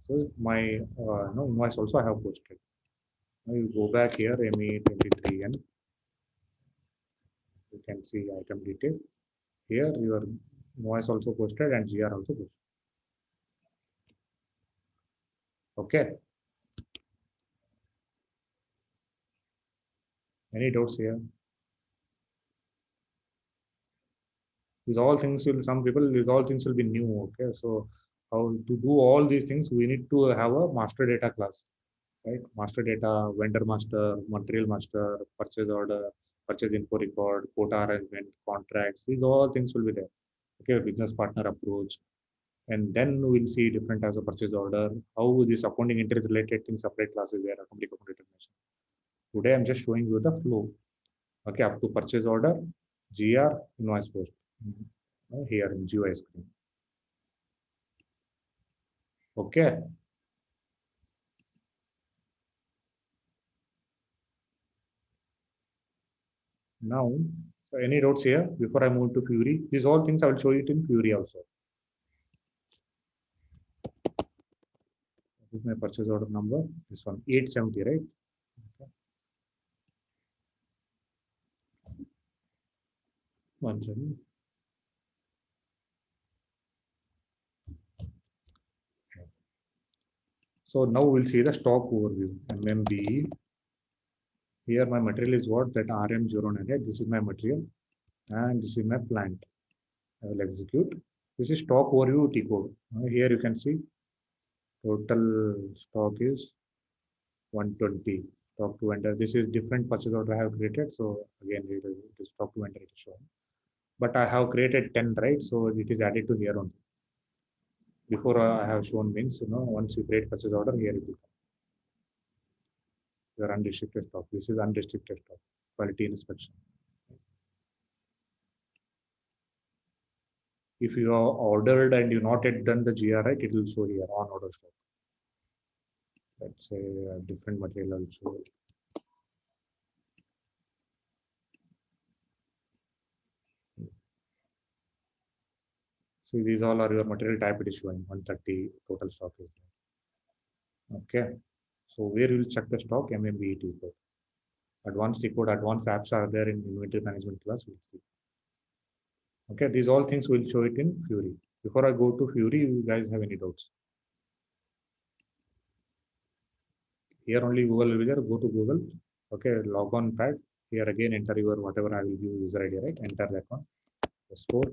So my invoice also I have posted. I will go back here, ME23N. You can see item details. Here your invoice also posted and GR also posted. Okay. Any doubts here? These all things will, some people, these all things will be new. Okay. So how to do all these things, we need to have a master data class, right? Master data, vendor master, material master, purchase order, purchase info record, quota arrangement, contracts. These all things will be there. Okay. Business partner approach. And then we'll see different types of purchase order, how this accounting entries related things, separate classes there, complete account determination. Today I'm just showing you the flow. Okay, up to purchase order, GR, invoice post. Here in GUI screen. Okay. Now, so any doubts here before I move to Fury? These all things I will show it in Fury also. This is my purchase order number. This one 870, right? Okay. One second. So now we'll see the stock overview. MMB. Here my material is what? That RM09. Right? This is my material. And this is my plant. I will execute. This is stock overview T code. Here you can see total stock is 120. Stock to vendor. This is different purchase order I have created. So again, it is stock to vendor it is shown. But I have created 10, right? So it is added to here only. Before I have shown means, once you create purchase order, here it will come. Your unrestricted stock. This is unrestricted stock. Quality inspection. If you are ordered and you not yet done the GR, right, it will show here on order stock. Let's say a different material also. So these all are your material type it is showing 130 total stock is there. Okay. So where you will check the stock MMBET code. Advanced code, advanced apps are there in inventory management class. We'll see. Okay, these all things will show it in Fury. Before I go to Fury, you guys have any doubts? Here only Google will be there. Go to Google. Okay, log on pad. Here again, enter your whatever I will give user ID, right? Enter that one. Store.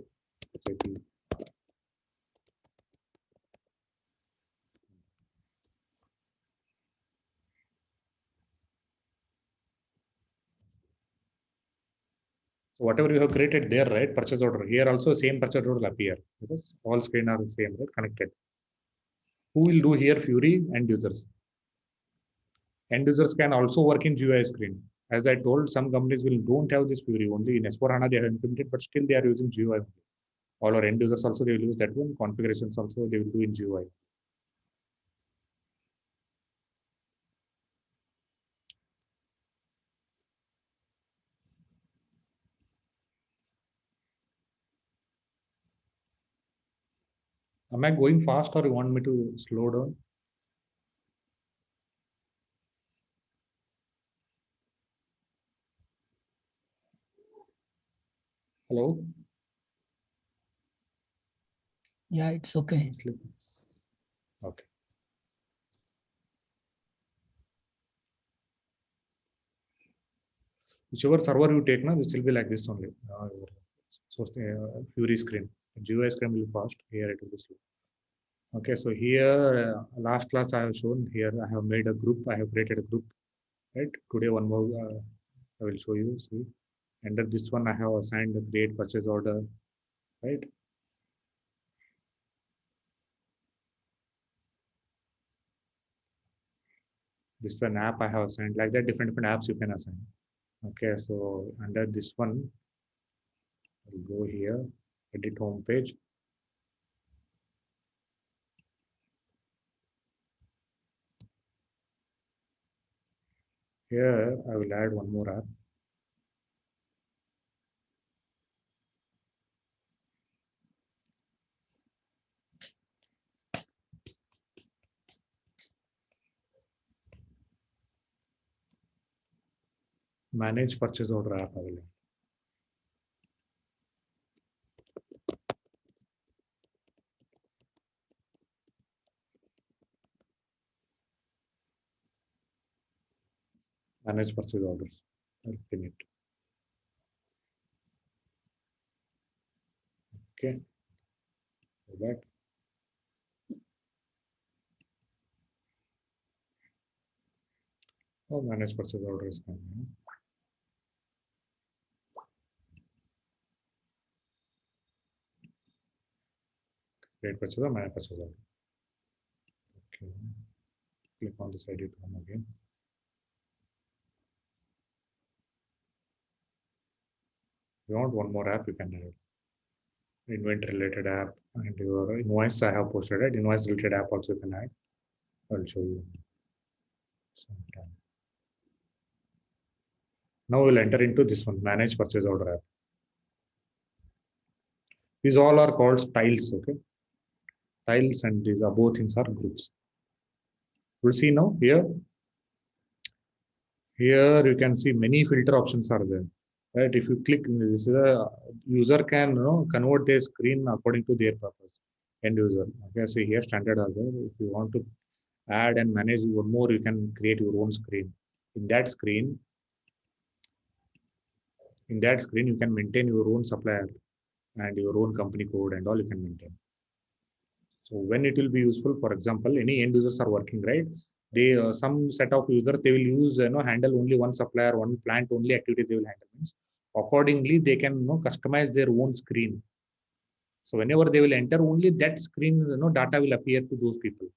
SAP. So whatever you have created there, right? Purchase order. Here also same purchase order will appear because all screen are the same, right? Connected. Who will do here? Fury end users. End users can also work in GUI screen. As I told, some companies will don't have this Fury. Only in S4HANA they have implemented, but still they are using GUI. All our end users also they will use that one. Configurations also they will do in GUI. Am I going fast or you want me to slow down? Hello? Yeah, it's okay. Okay. Whichever server you take now, this will be like this only. So Fury screen. GUI screen will be fast. Here it will be slow. Okay, so here last class I have shown here I have made a group. I have created a group. Right. Today one more I will show you. See, under this one I have assigned the create purchase order. Right. This is an app I have assigned. Like that, different apps you can assign. Okay, so under this one, I'll go here, edit home page. Here, I will add one more app. Manage purchase order app available. Manage purchase orders. I'll pin it. Okay. Go back. Oh, manage purchase orders. Create purchase order, manage purchase order. Okay. Click on this edit one again. If you want one more app, you can add inventory related app and your invoice I have posted it. Invoice related app also you can add. I'll show you sometime. Now we'll enter into this one, manage purchase order app. These all are called tiles, okay? Tiles and these above things are groups. We'll see now here. Here you can see many filter options are there. Right? If you click this, user can convert their screen according to their purpose. End user. Okay, so here standard are there. If you want to add and manage one more, you can create your own screen. In that screen, you can maintain your own supplier and your own company code and all you can maintain. So when it will be useful, for example, any end users are working, right? They some set of users they will use handle only one supplier, one plant only activity they will handle. Means accordingly they can customize their own screen. So whenever they will enter only that screen, data will appear to those people.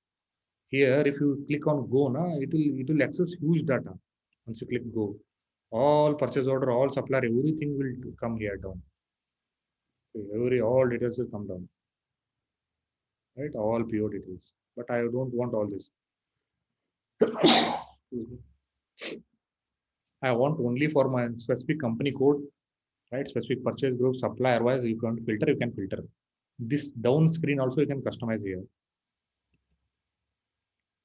Here, if you click on go, it will access huge data. Once you click go, all purchase order, all supplier, everything will come here down. All details will come down. Right, all PO details. But I don't want all this. I want only for my specific company code, right? Specific purchase group, supplier wise, you can filter, you can filter. This down screen also you can customize here.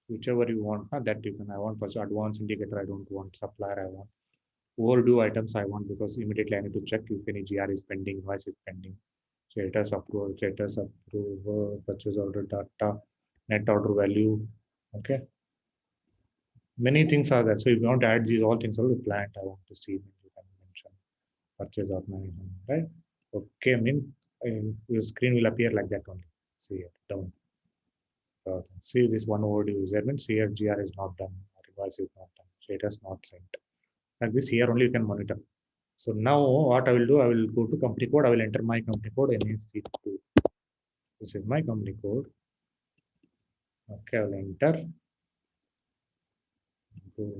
Whichever you want, that you can. I want purchase advance indicator, I don't want supplier, I want overdue items I want because immediately I need to check if any GR is pending, invoice is pending. status approval, purchase order data, net order value. Okay. Many things are there. So if you want to add these all things, all the plant, I want to see, you can mention purchase organization, right? Okay, your screen will appear like that only. See it down. See this one word user means here GR is not done, reverse is not done, status not sent. Like this here only you can monitor. So now what I will do, I will go to company code. I will enter my company code NAC2. This is my company code. Okay, I will enter. Go.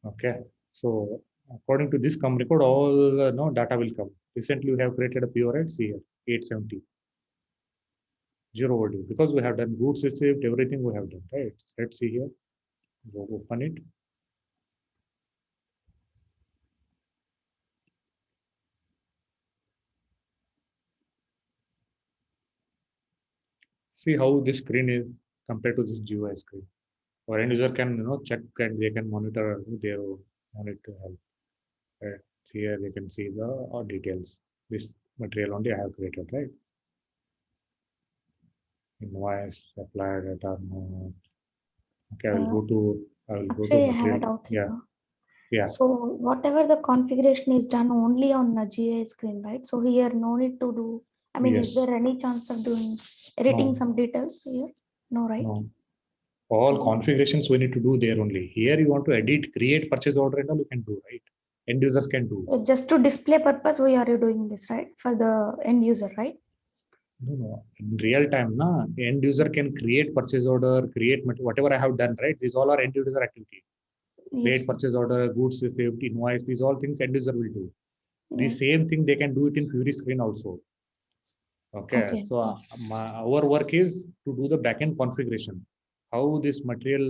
Okay, so according to this company code, all data will come. Recently, we have created a PO rights here 870. 0 overdue because we have done goods received, everything we have done, right? Let's see here. Go open it. See how this screen is compared to this GUI screen. Or end user can check and they can monitor their monitor help. Right. Here they can see the details. This material only I have created, right? Invoice, supplier data, no. Okay, I will go to Actually, I have a material. doubt Yeah. here. Yeah. So whatever the configuration is done only on the GUI screen, right? So here no need to do. I mean, Yes. is there any chance of editing No. some details here? No, right? No. All configurations we need to do there only. Here you want to edit, create purchase order and all you can do, right? End users can do. Just to display purpose, we are doing this, right? For the end user, right? No. In real time, end user can create purchase order, create whatever I have done, right? These all are end user activity. Create purchase order, goods received, invoice, these all things end user will do. The same thing they can do it in Fury screen also. Okay. So our work is to do the backend configuration. How this material,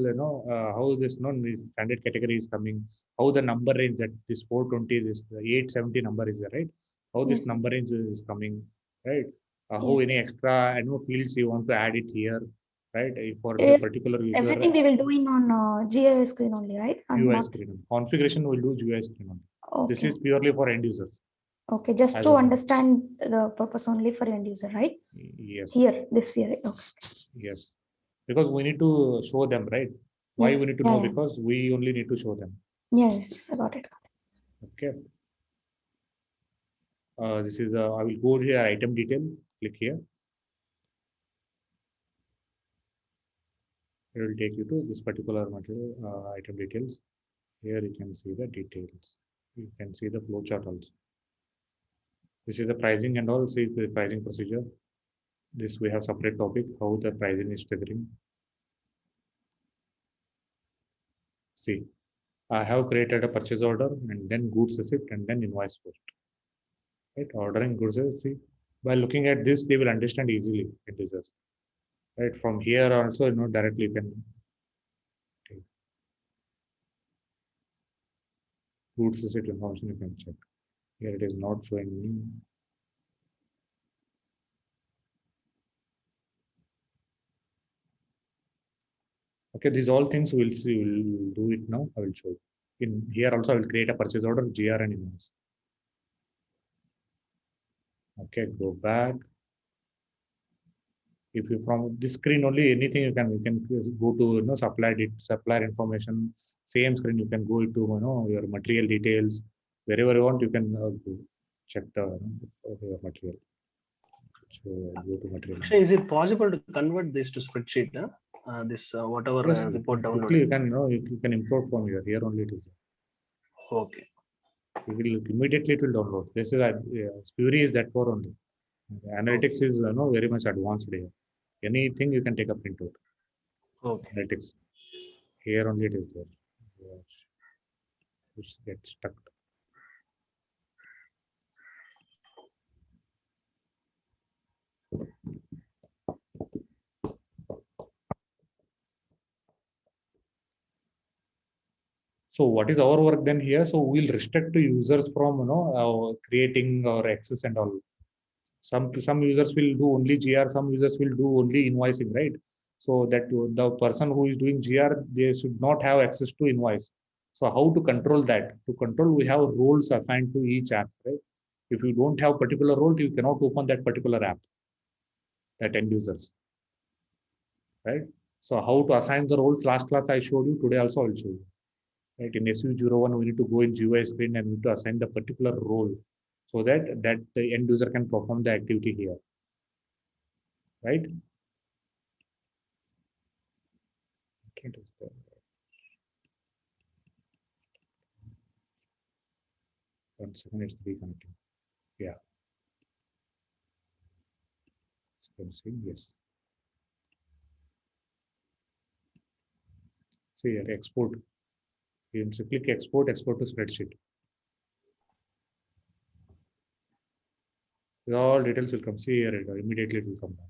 how this standard category is coming, how the number range that this 420 is the 870 number is there, right? How this number range is coming, right? How any extra fields you want to add it here, right? For the particular user. Everything we will do in on GUI screen only, right? GUI screen. Configuration will do GUI screen only. Okay. This is purely for end users. Okay, just to understand the purpose only for end user, right? Yes. Here, this sphere. Okay. Yes. Because we need to show them, right? Why we need to know? Because we only need to show them. Yes, I got it. Okay. This is I will go here, item detail, click here. It will take you to this particular material, item details. Here you can see the details. You can see the flow chart also. This is the pricing and all, see the pricing procedure. This we have separate topic, how the pricing is triggering. See, I have created a purchase order and then goods receipt and then invoice post. Right, ordering goods. See, by looking at this, they will understand easily. It is right from here also, directly you can take goods receipt information. You can check. Here it is not showing me. Okay, these all things we'll see. We'll do it now. I will show you. In here also, I will create a purchase order, GR and invoice. Okay, go back. If you from this screen only anything you can go to supplier information. Same screen you can go to your material details. Wherever you want you can go check your material. So go to material. So is it possible to convert this to spreadsheet? This whatever report download. You can import from here. Here only it is. Okay. Immediately it will download. This is Fury is that for only. Analytics is very much advanced here. Anything you can take a printout. Okay. Analytics. Here only it is there. Just get stuck. So what is our work then here? So we'll restrict to users from creating or access and all. Some users will do only GR, some users will do only invoicing, right? So that the person who is doing GR, they should not have access to invoice. So how to control that? To control, we have roles assigned to each app, right? If you don't have particular role, you cannot open that particular app, that end users, right? So how to assign the roles? Last class I showed you. Today also I'll show you. Right? In SU01, we need to go in GUI screen and we need to assign the particular role so that the end user can perform the activity here, right? Okay, 1 second, it's reconnecting. Yeah. Yes. See here, export. You can click export to spreadsheet. All details will come. See here, immediately it will come down.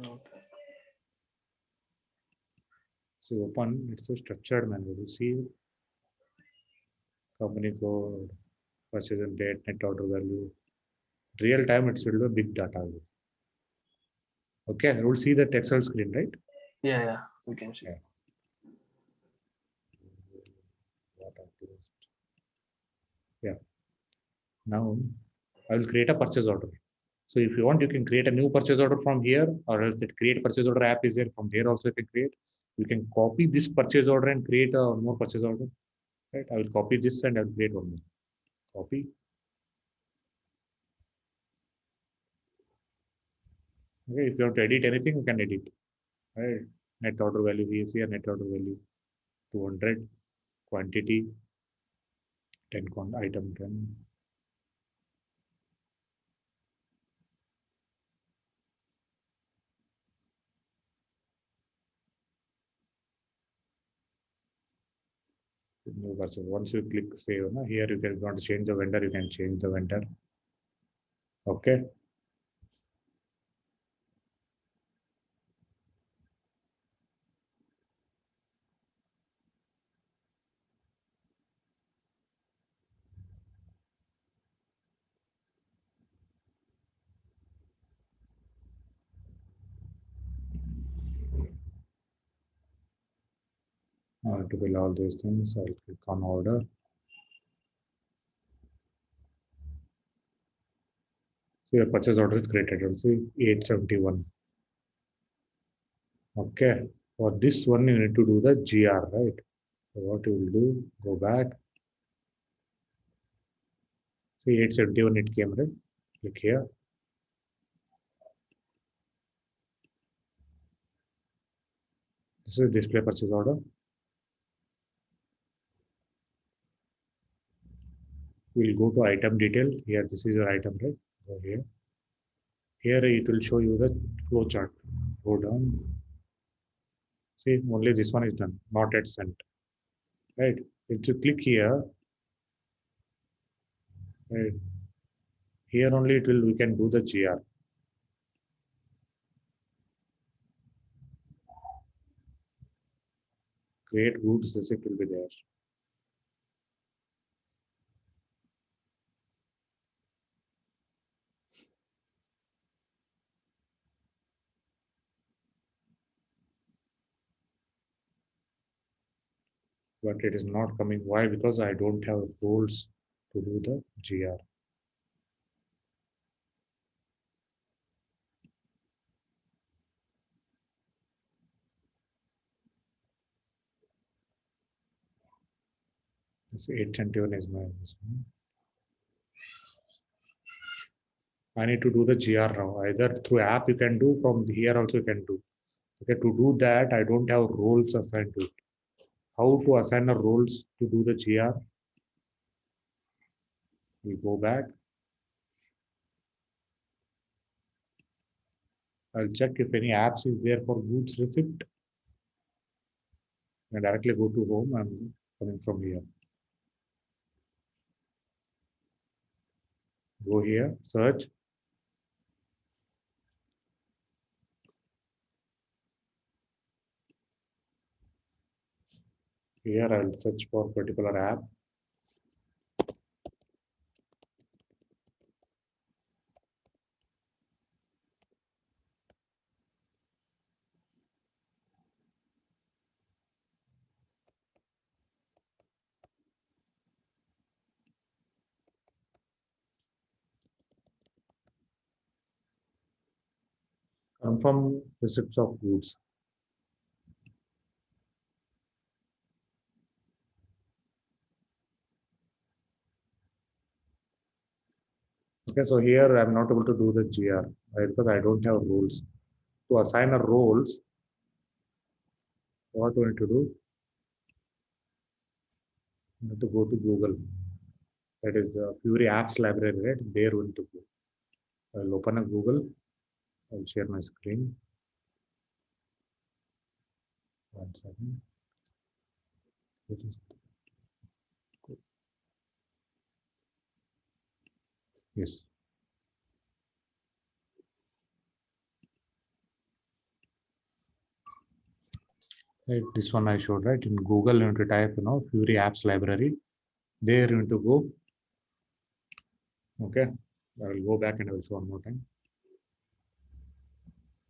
Okay. So open, it's a structured manner. You see company code, purchase and date, net order value. Real time, it's will be a big data. Okay, we'll see the Excel screen, right? Yeah, we can see. Yeah. Yeah. Now I will create a purchase order. So if you want, you can create a new purchase order from here, or else that create purchase order app is there. From there also you can create. You can copy this purchase order and create a more purchase order. Right? I will copy this and I will create one more. Copy. Okay, if you want to edit anything, you can edit. Right? Net order value is here, net order value 200, quantity 10 item 10. New purchase. Once you click save, here you can want to change the vendor, you can change the vendor. Okay. To fill all these things, I'll click on order. So your purchase order is created. You'll see 871. Okay. For this one, you need to do the GR, right? So what you will do, go back. See 871, it came, right? Click here. This is display purchase order. We'll go to item detail. Here, this is your item, right? Go here. Here it will show you the flow chart. Go down. See, only this one is done, not yet sent. Right? If you click here, right? Here only it will, we can do the GR. Create goods receipt will be there. But it is not coming. Why? Because I don't have rules to do the GR. This 821 is my. I need to do the GR now. Either through app you can do, from here also you can do. Okay, to do that, I don't have roles assigned to it. How to assign the roles to do the GR? We go back. I'll check if any apps is there for goods receipt. And directly go to home. I'm coming from here. Go here, search. Here I'll search for particular app. Confirm receipts of goods. Okay, so here I'm not able to do the GR, right? Because I don't have rules. To assign a roles, what we need to do? We need to go to Google. That is the Fury apps library, right? There we need to go. I'll open a Google. I'll share my screen. 1 second. Yes. Right, this one I showed, right? In Google, you need to type, Fury apps library. There you need to go. Okay. I will go back and I will show one more time.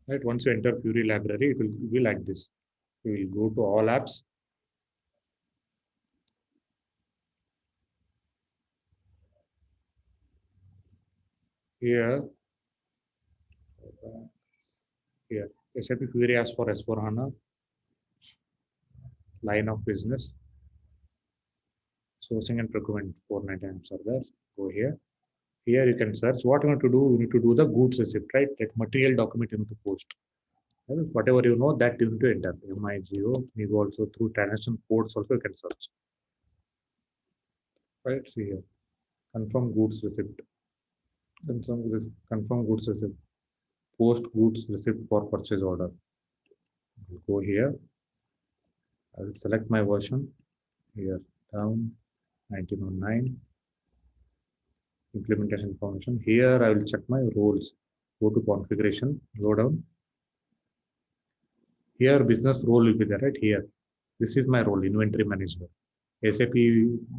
Right. Once you enter Fury library, it will be like this. You will go to all apps. Here, SAP Fury apps for S/4HANA, line of business, sourcing and procurement, 499 apps are there. Go here. Here you can search. What you need to do, you need to do the goods receipt, right? That material document you need to post. Right? Whatever you know, that you need to enter. MIGO, you go also through transaction codes also you can search. Right, see here. Confirm goods receipt. Confirm goods receipt. Post goods receipt for purchase order. I'll go here. I will select my version. Here, down 1909. Implementation information. Here I will check my roles. Go to configuration, go down. Here business role will be there, right? Here. This is my role, inventory manager. SAP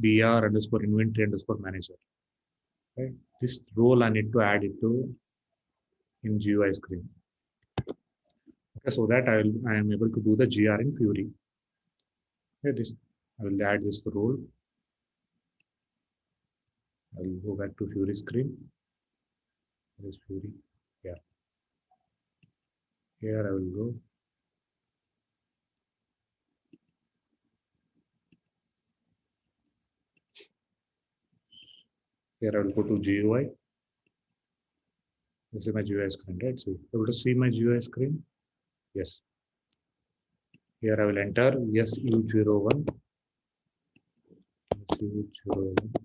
BR underscore inventory underscore manager. Right? This role I need to add it to in GUI screen. Okay, so that I am able to do the GR in Fury. Okay, this I will add this role. I will go back to Fury screen. This Fury. Yeah. Here I will go. Here I will go to GUI. This is my GUI screen, right? So able to see my GUI screen? Yes. Here I will enter SU01. SU01.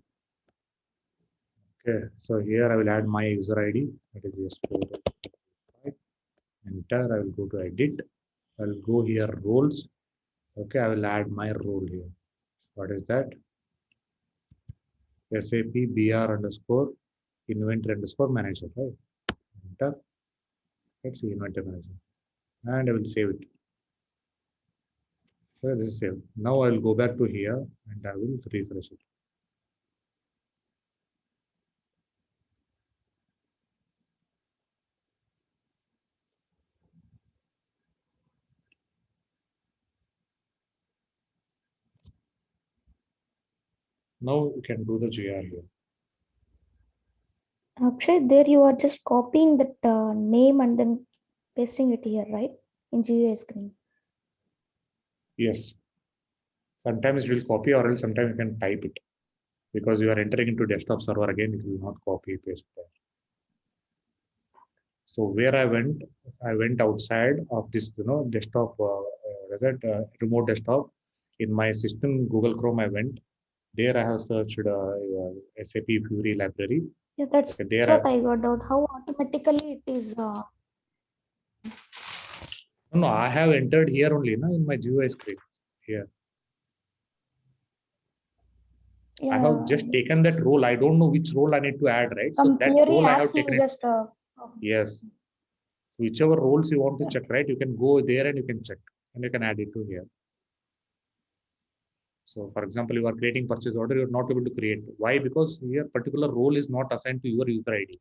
Okay, so here I will add my user ID. That is S4. Enter. I will go to edit. I will go here roles. Okay, I will add my role here. What is that? SAP BR underscore inventory underscore manager, right? Enter. Let's see inventory manager. And I will save it. So this is saved. Now I will go back to here and I will refresh it. Now you can do the GR here. Akshay, there you are just copying that name and then pasting it here, right? In GUI screen. Yes. Sometimes it will copy or else sometimes you can type it. Because you are entering into desktop server again, it will not copy paste there. So where I went outside of this, desktop, remote desktop. In my system, Google Chrome, I went. There I have searched SAP Fury library. Yeah, that's Okay, there what I got out. How automatically it is. No, I have entered here only, in my GUI screen. Here. Yeah, I have just taken that role. I don't know which role I need to add, right? So from that Fury role I have apps, you taken it. just. Yes. Whichever roles you want to check, right? You can go there and you can check. And you can add it to here. So for example, you are creating purchase order, you're not able to create. Why? Because your particular role is not assigned to your user ID.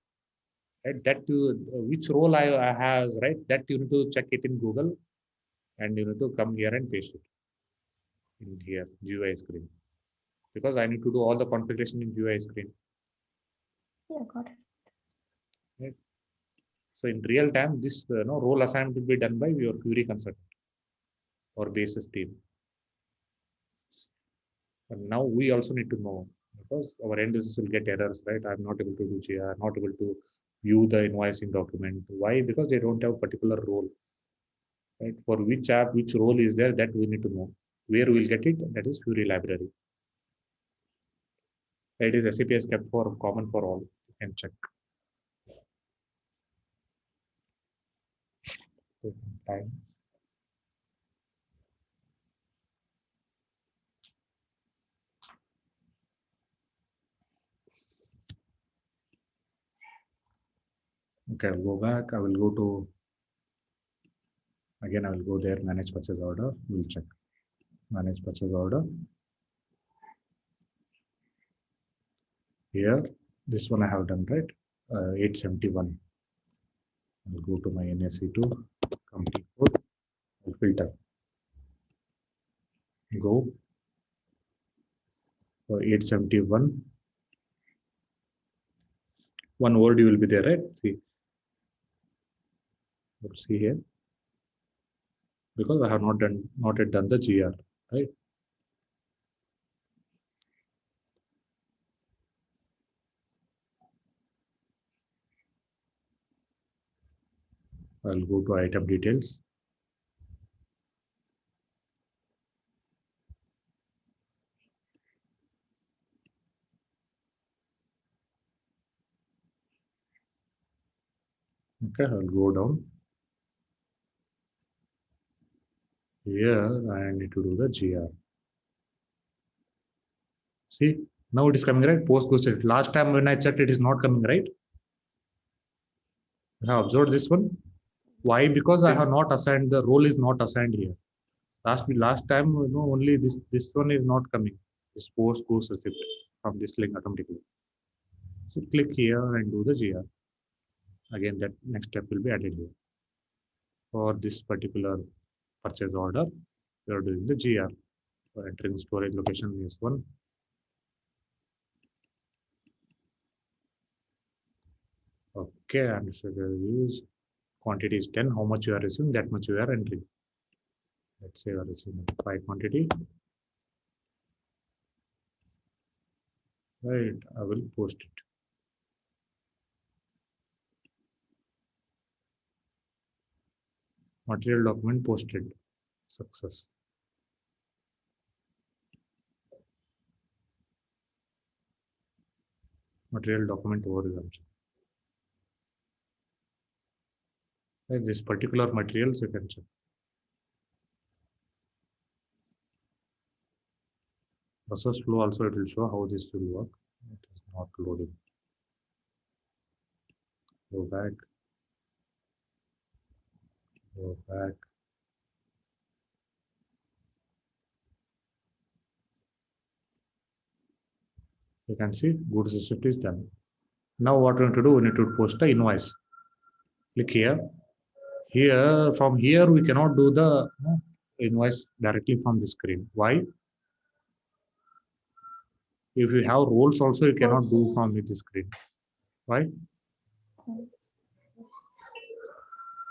Right? That which role I have, right? That you need to check it in Google and you need to come here and paste it in here, GUI screen. Because I need to do all the configuration in GUI screen. Yeah, got it. Right? So in real time, this role assignment will be done by your Fury consultant or basis team. And now we also need to know, because our end users will get errors, right? I'm not able to do GR, not able to view the invoicing document. Why? Because they don't have particular role, right? For which app, which role is there, that we need to know. Where we'll get it, that is Fury library. It is SAP has kept for common for all. You can check. Time. Okay, I'll go back. I will go to, again, I will go there, manage purchase order. We'll check. Manage purchase order. Here, this one I have done, right? 871. I'll go to my NSE2, company code, I'll filter. Go. So 871. One word will be there, right? See. Let's see here. Because I have not yet done the GR, right? I'll go to item details. Okay, I'll go down. Here I need to do the GR. See, now it is coming, right? Post goes set. Last time when I checked, it is not coming, right? I have observed this one. Why? Because I have not assigned, the role is not assigned here. Last time, only this one is not coming. This post goes receipt from this link automatically. So click here and do the GR. Again, that next step will be added here. For this particular purchase order, we are doing the GR. For entering storage location is one. Okay, and so the use quantity is 10. How much you are receiving, that much you are entering. Let's say you are receiving 5 quantity. Right, I will post it. Material document posted. Success. Material document overview. Right, this particular materials you can check. Process flow also it will show how this will work. It is not loading. Go back. Go back. You can see goods receipt is done. Now what we need to do, we need to post the invoice. Click here. Here, from here, we cannot do the invoice directly from the screen. Why? If you have roles also, you cannot do from the screen. Why?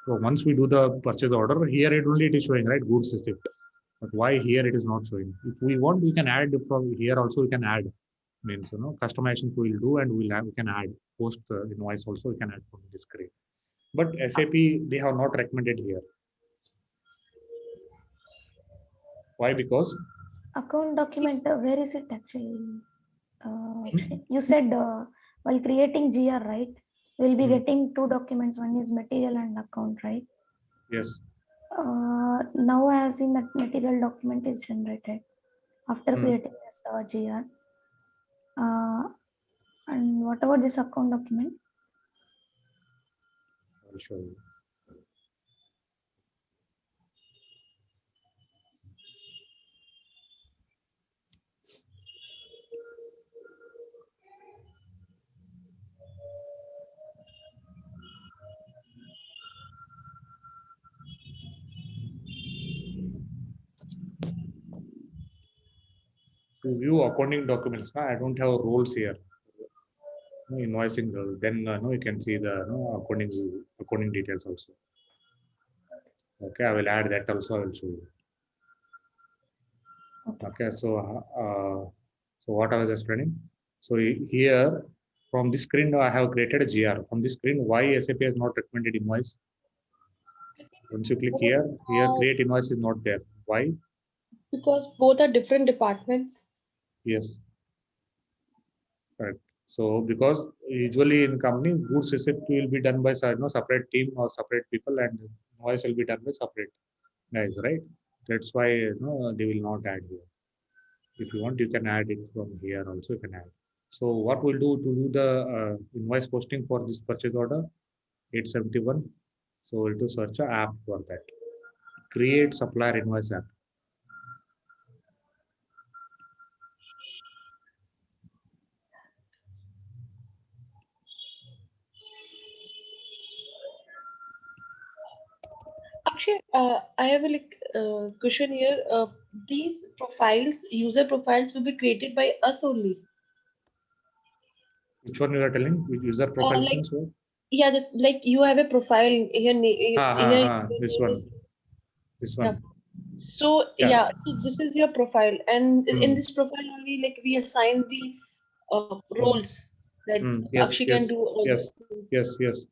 So once we do the purchase order, here it only it is showing, right? Goods receipt. But why here it is not showing? If we want, we can add from here also. We can add. Means customizations we will do, and we can add post invoice also. We can add from the screen. But SAP they have not recommended here. Why? Because account document, where is it actually? You said while creating GR, right? We'll be getting two documents. One is material and account, right? yes. Now I have seen that material document is generated after creating this GR. And what about this account document? I'll show you. To view accounting documents, I don't have roles here. invoicing role. Then you can see the accounting details also. Okay, I will add that also. I will show you. Okay, so what I was explaining. So here from this screen I have created a GR. From this screen, why SAP has not recommended invoice? Once you click here create invoice is not there. Why? Because both are different departments. Yes, correct. So because usually in company, goods receipt will be done by separate team or separate people, and invoice will be done by separate guys, right? That's why they will not add here. If you want, you can add it from here also. You can add. So what we'll do to do the invoice posting for this purchase order 871. So we'll do search a app for that. Create supplier invoice app. Actually, I have a question here. These profiles, user profiles, will be created by us only. Which one you are telling? Which user profiles means what? Yeah, just like you have a profile here. This one. This Yeah. one. So Yeah. so this is your profile, and in Hmm. this profile only, like we assign the roles that Yes, Akshay can yes, do all yes, these things. yes, yes.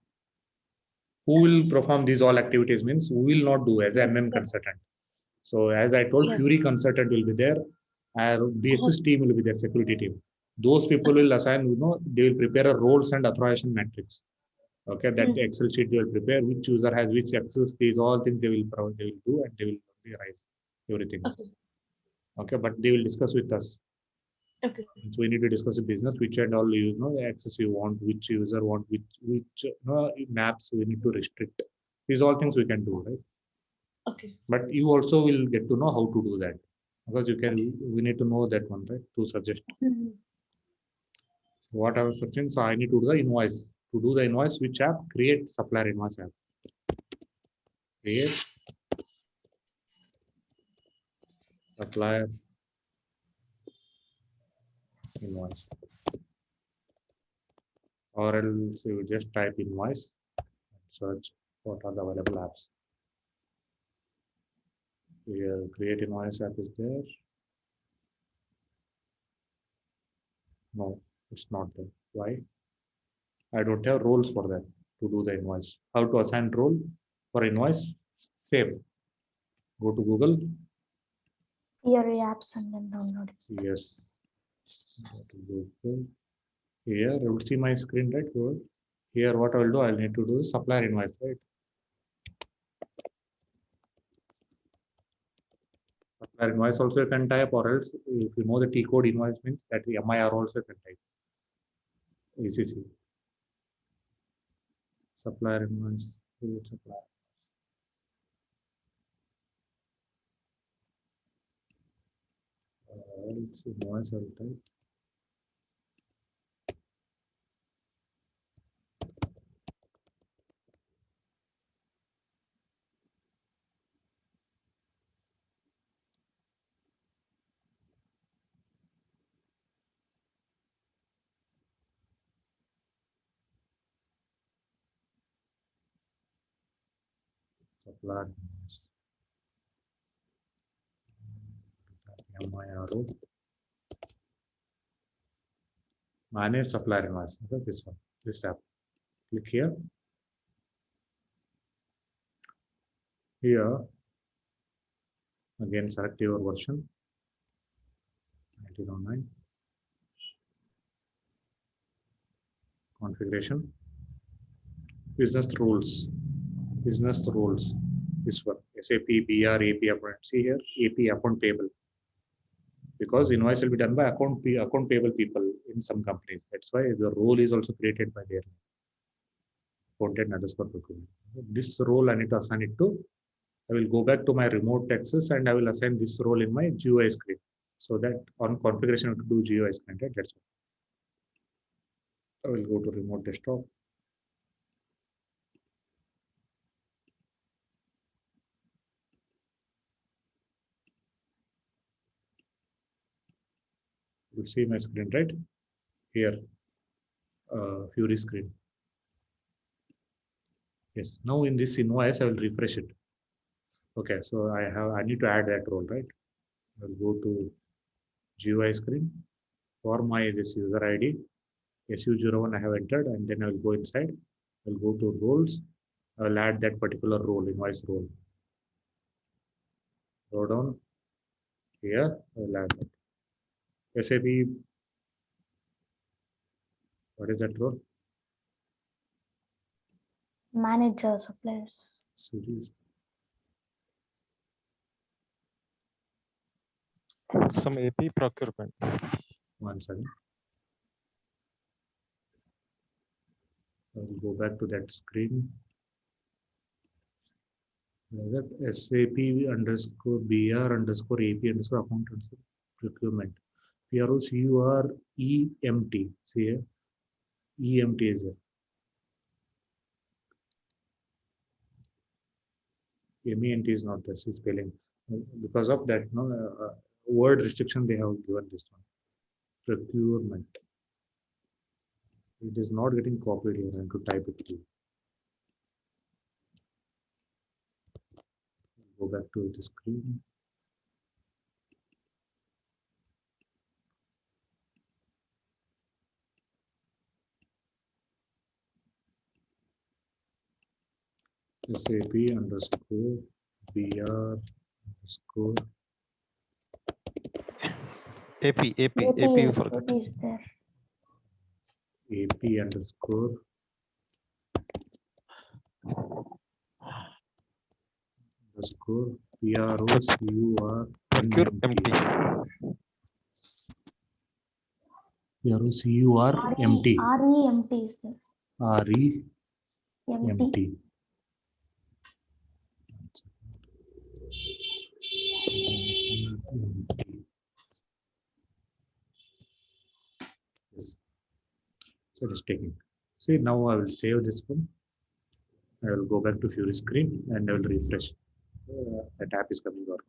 Who will perform these all activities means who will not do as a Yes, MM yeah, consultant. So as I told, yeah. Fury consultant will be there, and basis team will be there, security team. Those people Okay. will assign, they will prepare a roles and authorization matrix. Okay, that the Hmm. Excel sheet they will prepare, which user has which access, these all things they will do, and they will rise everything. Okay. Okay, but they will discuss with us. Okay. So we need to discuss the business, which and all the access you want, which user want, which maps we need to restrict. These all things we can do, right? Okay. But you also will get to know how to do that because we need to know that one, right? To suggest. Mhm. So what I was searching, so I need to do the invoice. To do the invoice, which app? Create supplier invoice app. Create supplier invoice. Or else you just type invoice and search what are the available apps. Here, create invoice app is there. No, it's not there. Why? I don't have roles for that to do the invoice. How to assign role for invoice? Same. Go to Google. Your apps and then download it. Yes. Go to Google. Here, you will see my screen, right? Google. Here, what I will do, I'll need to do supplier invoice, right? Supplier invoice also you can type, or else if you know the T code invoice means that the MIR also you can type. ECC. Supplier invoice. Supplier. Else invoice I will type. Supplier invoice. MIRO. Manage supplier invoice. Okay, this one, this app. Click here. Here, again select your version. 1909. Configuration. Business rules. Business rules. This one. SAP BR AP account. See here, AP account payable. Because invoice will be done by account payable people in some companies. That's why the role is also created by their content underscore procurement. This role I need to assign it to. I will go back to my remote access and I will assign this role in my GUI screen. So that on configuration to do GUI screen, right? That's what. I will go to remote desktop. You will see my screen, right? Here. Fury screen. Yes, now in this invoice, I will refresh it. Okay, so I need to add that role, right? I'll go to GUI screen for my this user ID, SU01 I have entered, and then I will go inside. I'll go to roles. I will add that particular role, invoice role. Go down here, I will add that. SAP, what is that role? Manager suppliers. Series. Some AP procurement. One second. I will go back to that screen. That SAP underscore BR underscore AP underscore account underscore procurement. PROCUREMT. See here, EMT is there. MENT is not there. See spelling. Because of that, no word restriction they have given this one. Procurement. It is not getting copied here. I have to type it here. Go back to the screen. SAP underscore BR underscore AP AP you forgot. is there. AP underscore underscore PROCURMT. Procurement. PROCURMT. REMT is there. REMT. Yes. So it is taking. See, now I will save this one. I will go back to Fury screen and I will refresh. That app is coming out.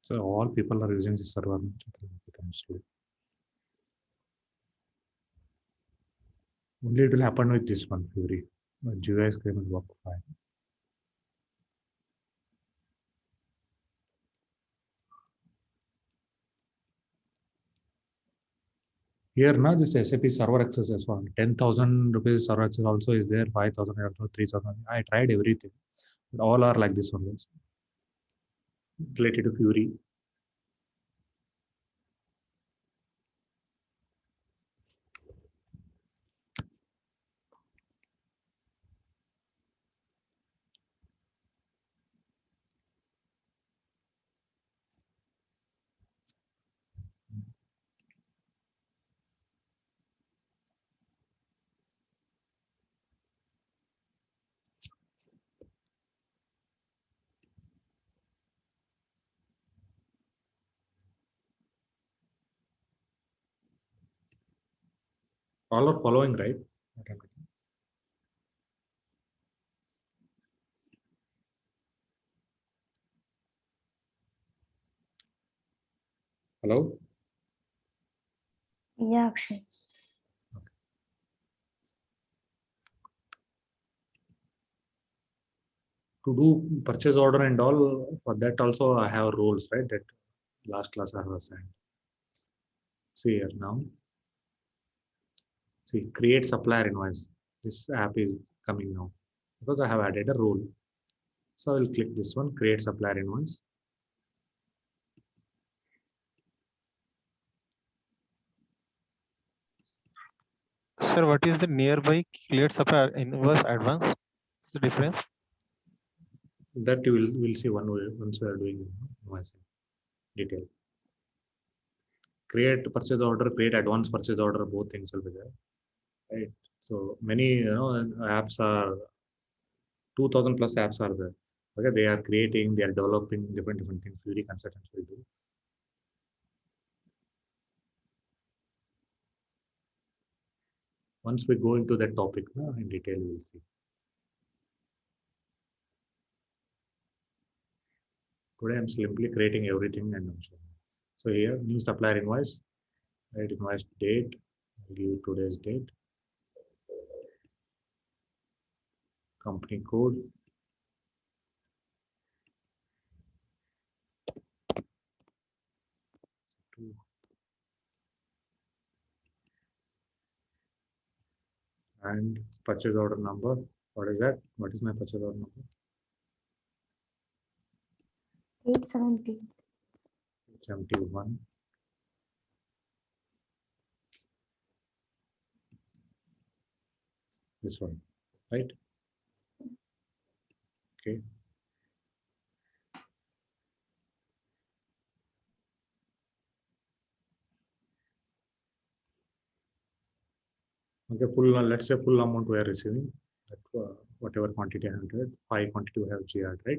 So all people are using this server. Only it will happen with this one, Fury. GUI screen will work fine. Here now this SAP server access as well. 10,000 rupees server access also is there. 5,000, 3,000. I tried everything. But all are like this one. Related to Fury. All are following, right? Hello? Yeah, Akshay. To do purchase order and all, for that also I have roles, right? That last class I have assigned. See here now. See, create supplier invoice. This app is coming now because I have added a role. So I will click this one, create supplier invoice. Sir, what is the nearby cleared supply invoice advance? What's the difference? That you will see once we are doing invoicing detail. Create purchase order, create advance purchase order, both things will be there, right? So many apps are 2000 plus apps are there. Okay, they are creating, they are developing different things. Fiori consultants will do. Once we go into that topic in detail, we will see. Today I'm simply creating everything and I'm showing. So here, new supplier invoice, right? Invoice date, I'll give today's date. Company code. And purchase order number. What is that? What is my purchase order number? 870. 71. This one, right? Okay. Okay, full, let's say full amount we are receiving, that, whatever quantity 100, 5 quantity we have GR, right?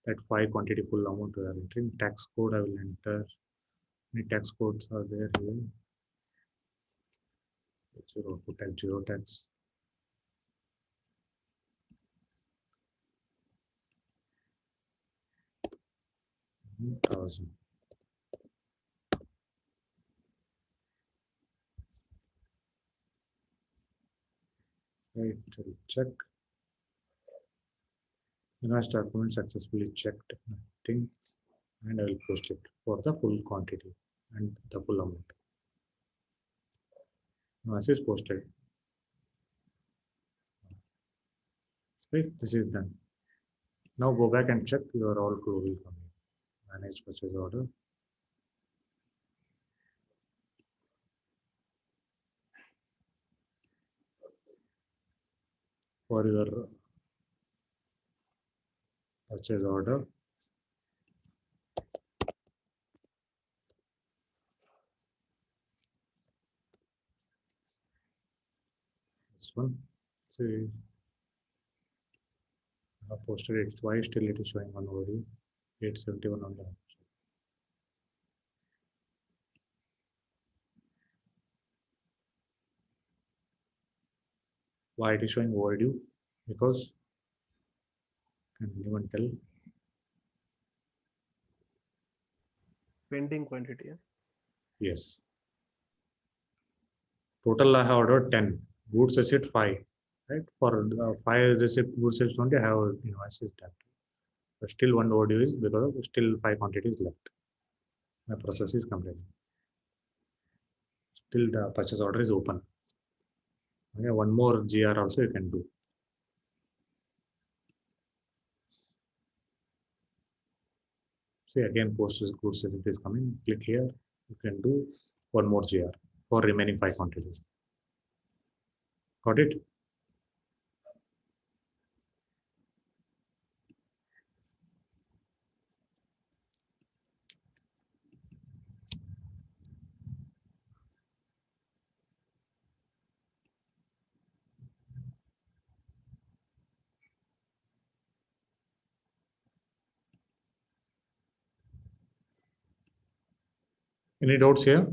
That 5 quantity full amount we are entering. Tax code I will enter. Any tax codes are there here? Zero, put as zero tax. $1,000. Right, I'll check. Invoice document successfully checked, nothing, and I will post it for the full quantity and the full amount. Invoice is posted. Right, this is done. Now go back and check your all global for me. Manage purchase order. For your purchase order, this one, see, I have posted it. Why still it is showing on overview? 871 on the. Why it is showing overdue? Because, can anyone tell? Pending quantity. Yeah? Yes. Total I have ordered 10. Goods receipt 5. Right? For 5 receipt goods receipt only I have invoices done. But still one overdue is because still 5 quantities left. My process is complete. Still the purchase order is open. Okay, one more GR also you can do. See again, post goods receipt is coming. Click here. You can do one more GR for remaining 5 quantities. Got it? Any doubts here?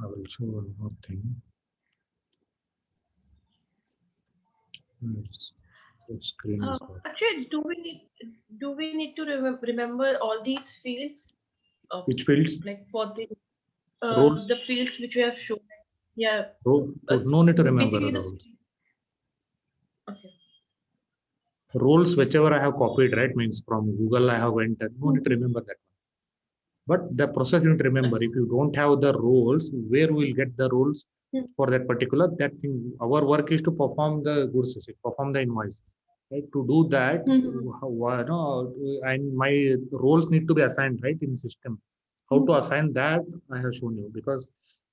I will show one more thing. Screen is Actually, do we need to remember all these fields? Which fields? Like for the Roles? the fields which you have shown. Yeah. No need to remember the roles. Okay. Roles, whichever I have copied, right, means from Google I have entered. No need to remember that one. But the process you need to remember. If you don't have the roles, where we will get the roles for that particular that thing? Our work is to perform the goods, perform the invoice. Right? To do that, and my roles need to be assigned, right, in the system. How to assign that I have shown you, because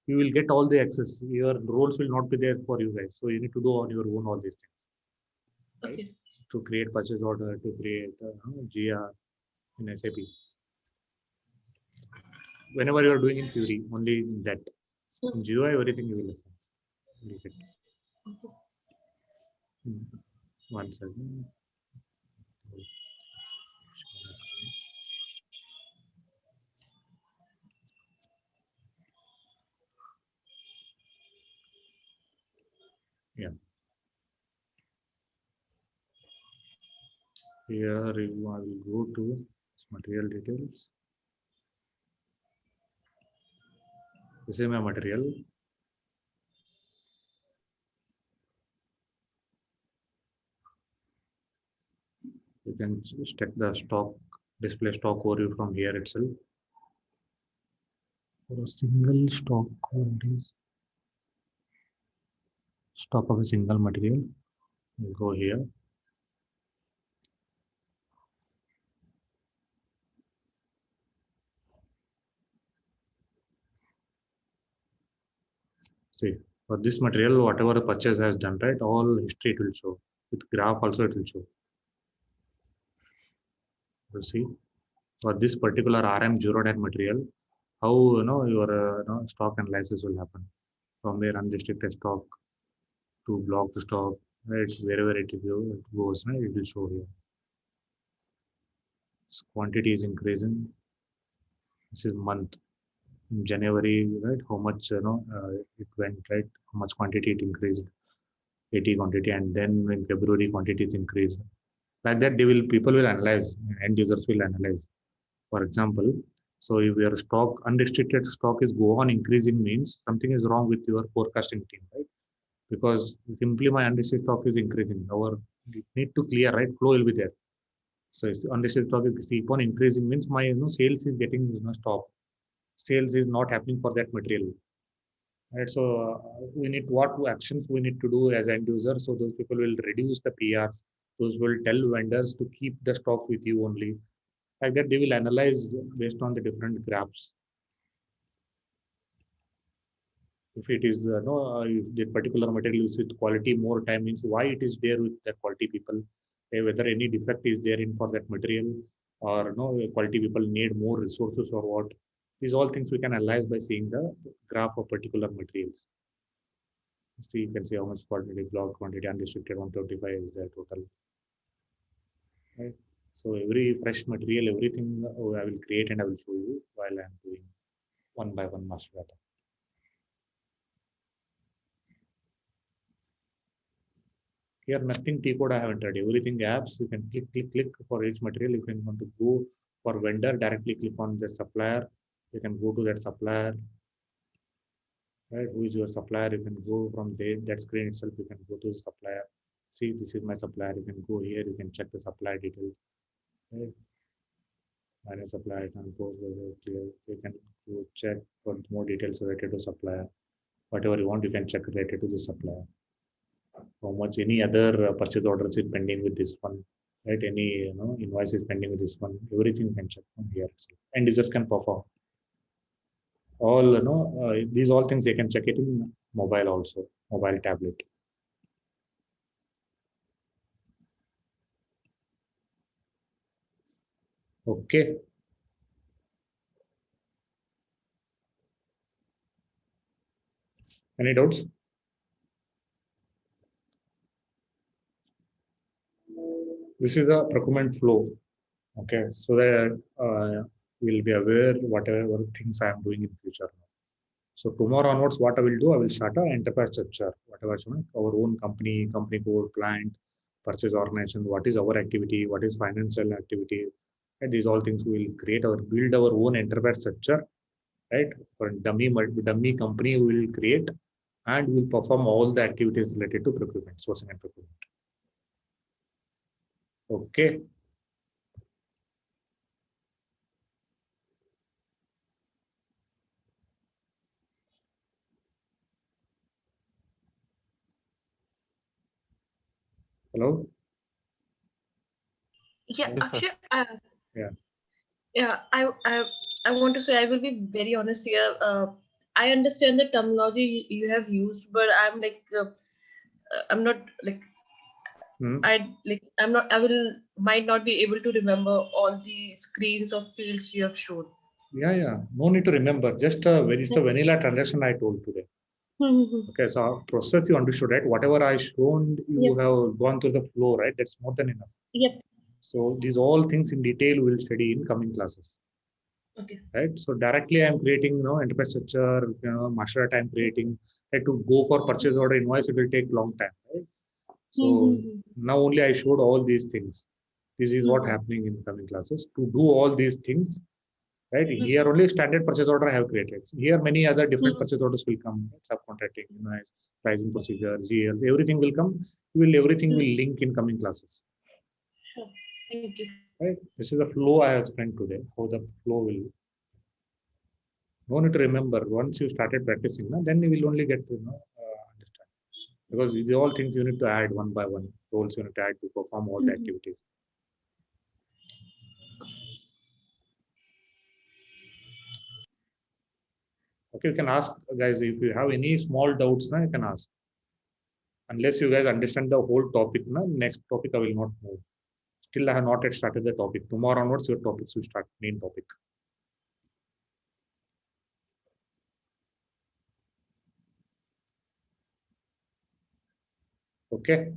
you will get all the access. Your roles will not be there for you guys. So you need to do on your own all these things. Right? Okay. To create purchase order, to create GR in SAP. Whenever you are doing in Fury, only in that. In GUI, everything you will assign. You get. One second. Yeah. Here I will go to material details. This is my material. You can check the stock, display stock overview from here itself. For a single stock, stock of a single material, you go here. See, for this material, whatever the purchase has done, right, all history it will show. With graph also it will show. You see, for this particular RM09 material, how your stock analysis will happen from their unrestricted stock to block the stock. Right? It's wherever it goes, right, it will show here. This quantity is increasing. This is month. In January, right? How much it went, right? How much quantity it increased, 80 quantity, and then in February quantity is increased. Like that, people will analyze, end users will analyze. For example, so if your stock, unrestricted stock is go on increasing, means something is wrong with your forecasting team, right? Because simply my unrestricted stock is increasing. Our need to clear, right? Flow will be there. So if unrestricted stock is keep on increasing, means my sales is getting stopped. Sales is not happening for that material. Right, so we need what actions we need to do as end user. So those people will reduce the PRs. Those will tell vendors to keep the stock with you only. Like that, they will analyze based on the different graphs. If it is if the particular material is with quality more time, means why it is there with the quality people, whether any defect is there in for that material, or quality people need more resources or what. These all things we can analyze by seeing the graph of particular materials. See, you can see how much quantity, block quantity, unrestricted 135 is the total. Right. So every fresh material, everything I will create and I will show you while I am doing one by one master data. Here nothing T code I have entered. Everything apps, you can click for each material. You can want to go for vendor, directly click on the supplier. You can go to that supplier. Right, who is your supplier? You can go from there, that screen itself, you can go to the supplier. See, this is my supplier. You can go here, you can check the supplier details. Right. Minus supplier compose clear. You can go check for more details related to supplier. Whatever you want, you can check related to the supplier. How much any other purchase orders is pending with this one, right? Any invoice is pending with this one. Everything you can check from here itself. And users can perform all these all things. They can check it in mobile also, mobile tablet. Okay. Any doubts? This is a procurement flow. Okay, so that we'll be aware whatever things I am doing in future. So tomorrow onwards, what I will do, I will start an enterprise structure, whatever our own company code, client, purchase organization, what is our activity, what is financial activity, and these all things we will create or build our own enterprise structure, right? For dummy company we will create, and we will perform all the activities related to procurement, sourcing and procurement. Okay. Hello. Yeah, Yes, sir. Akshay, Yeah. yeah, I want to say I will be very honest here. I understand the terminology you have used, but I'm like, I'm not like, Hmm. I will might not be able to remember all the screens of fields you have shown. Yeah. No need to remember. Just it's a vanilla transaction I told today. Okay, so our process you understood, right? Whatever I shown, you have gone through the flow, right? That's more than enough. Yep. So these all things in detail we'll study in coming classes. Okay. Right. So directly I'm creating, enterprise structure, master data I'm creating. Right, to go for purchase order invoice, it will take long time. Right. So now only I showed all these things. This is what happening in coming classes. To do all these things, right? Here only standard purchase order I have created. Here many other different purchase orders will come. Subcontracting, pricing procedure, GL, everything will come. Everything will link in coming classes. Sure. Thank you. Right. This is the flow I have explained today. How the flow will. No need to remember. Once you started practicing, then you will only get to understand. Because these all things you need to add one by one. Roles you need to add to perform all the activities. Okay, you can ask, guys, if you have any small doubts, you can ask. Unless you guys understand the whole topic, next topic I will not move. Still, I have not yet started the topic. Tomorrow onwards, your topics will start, main topic. Okay.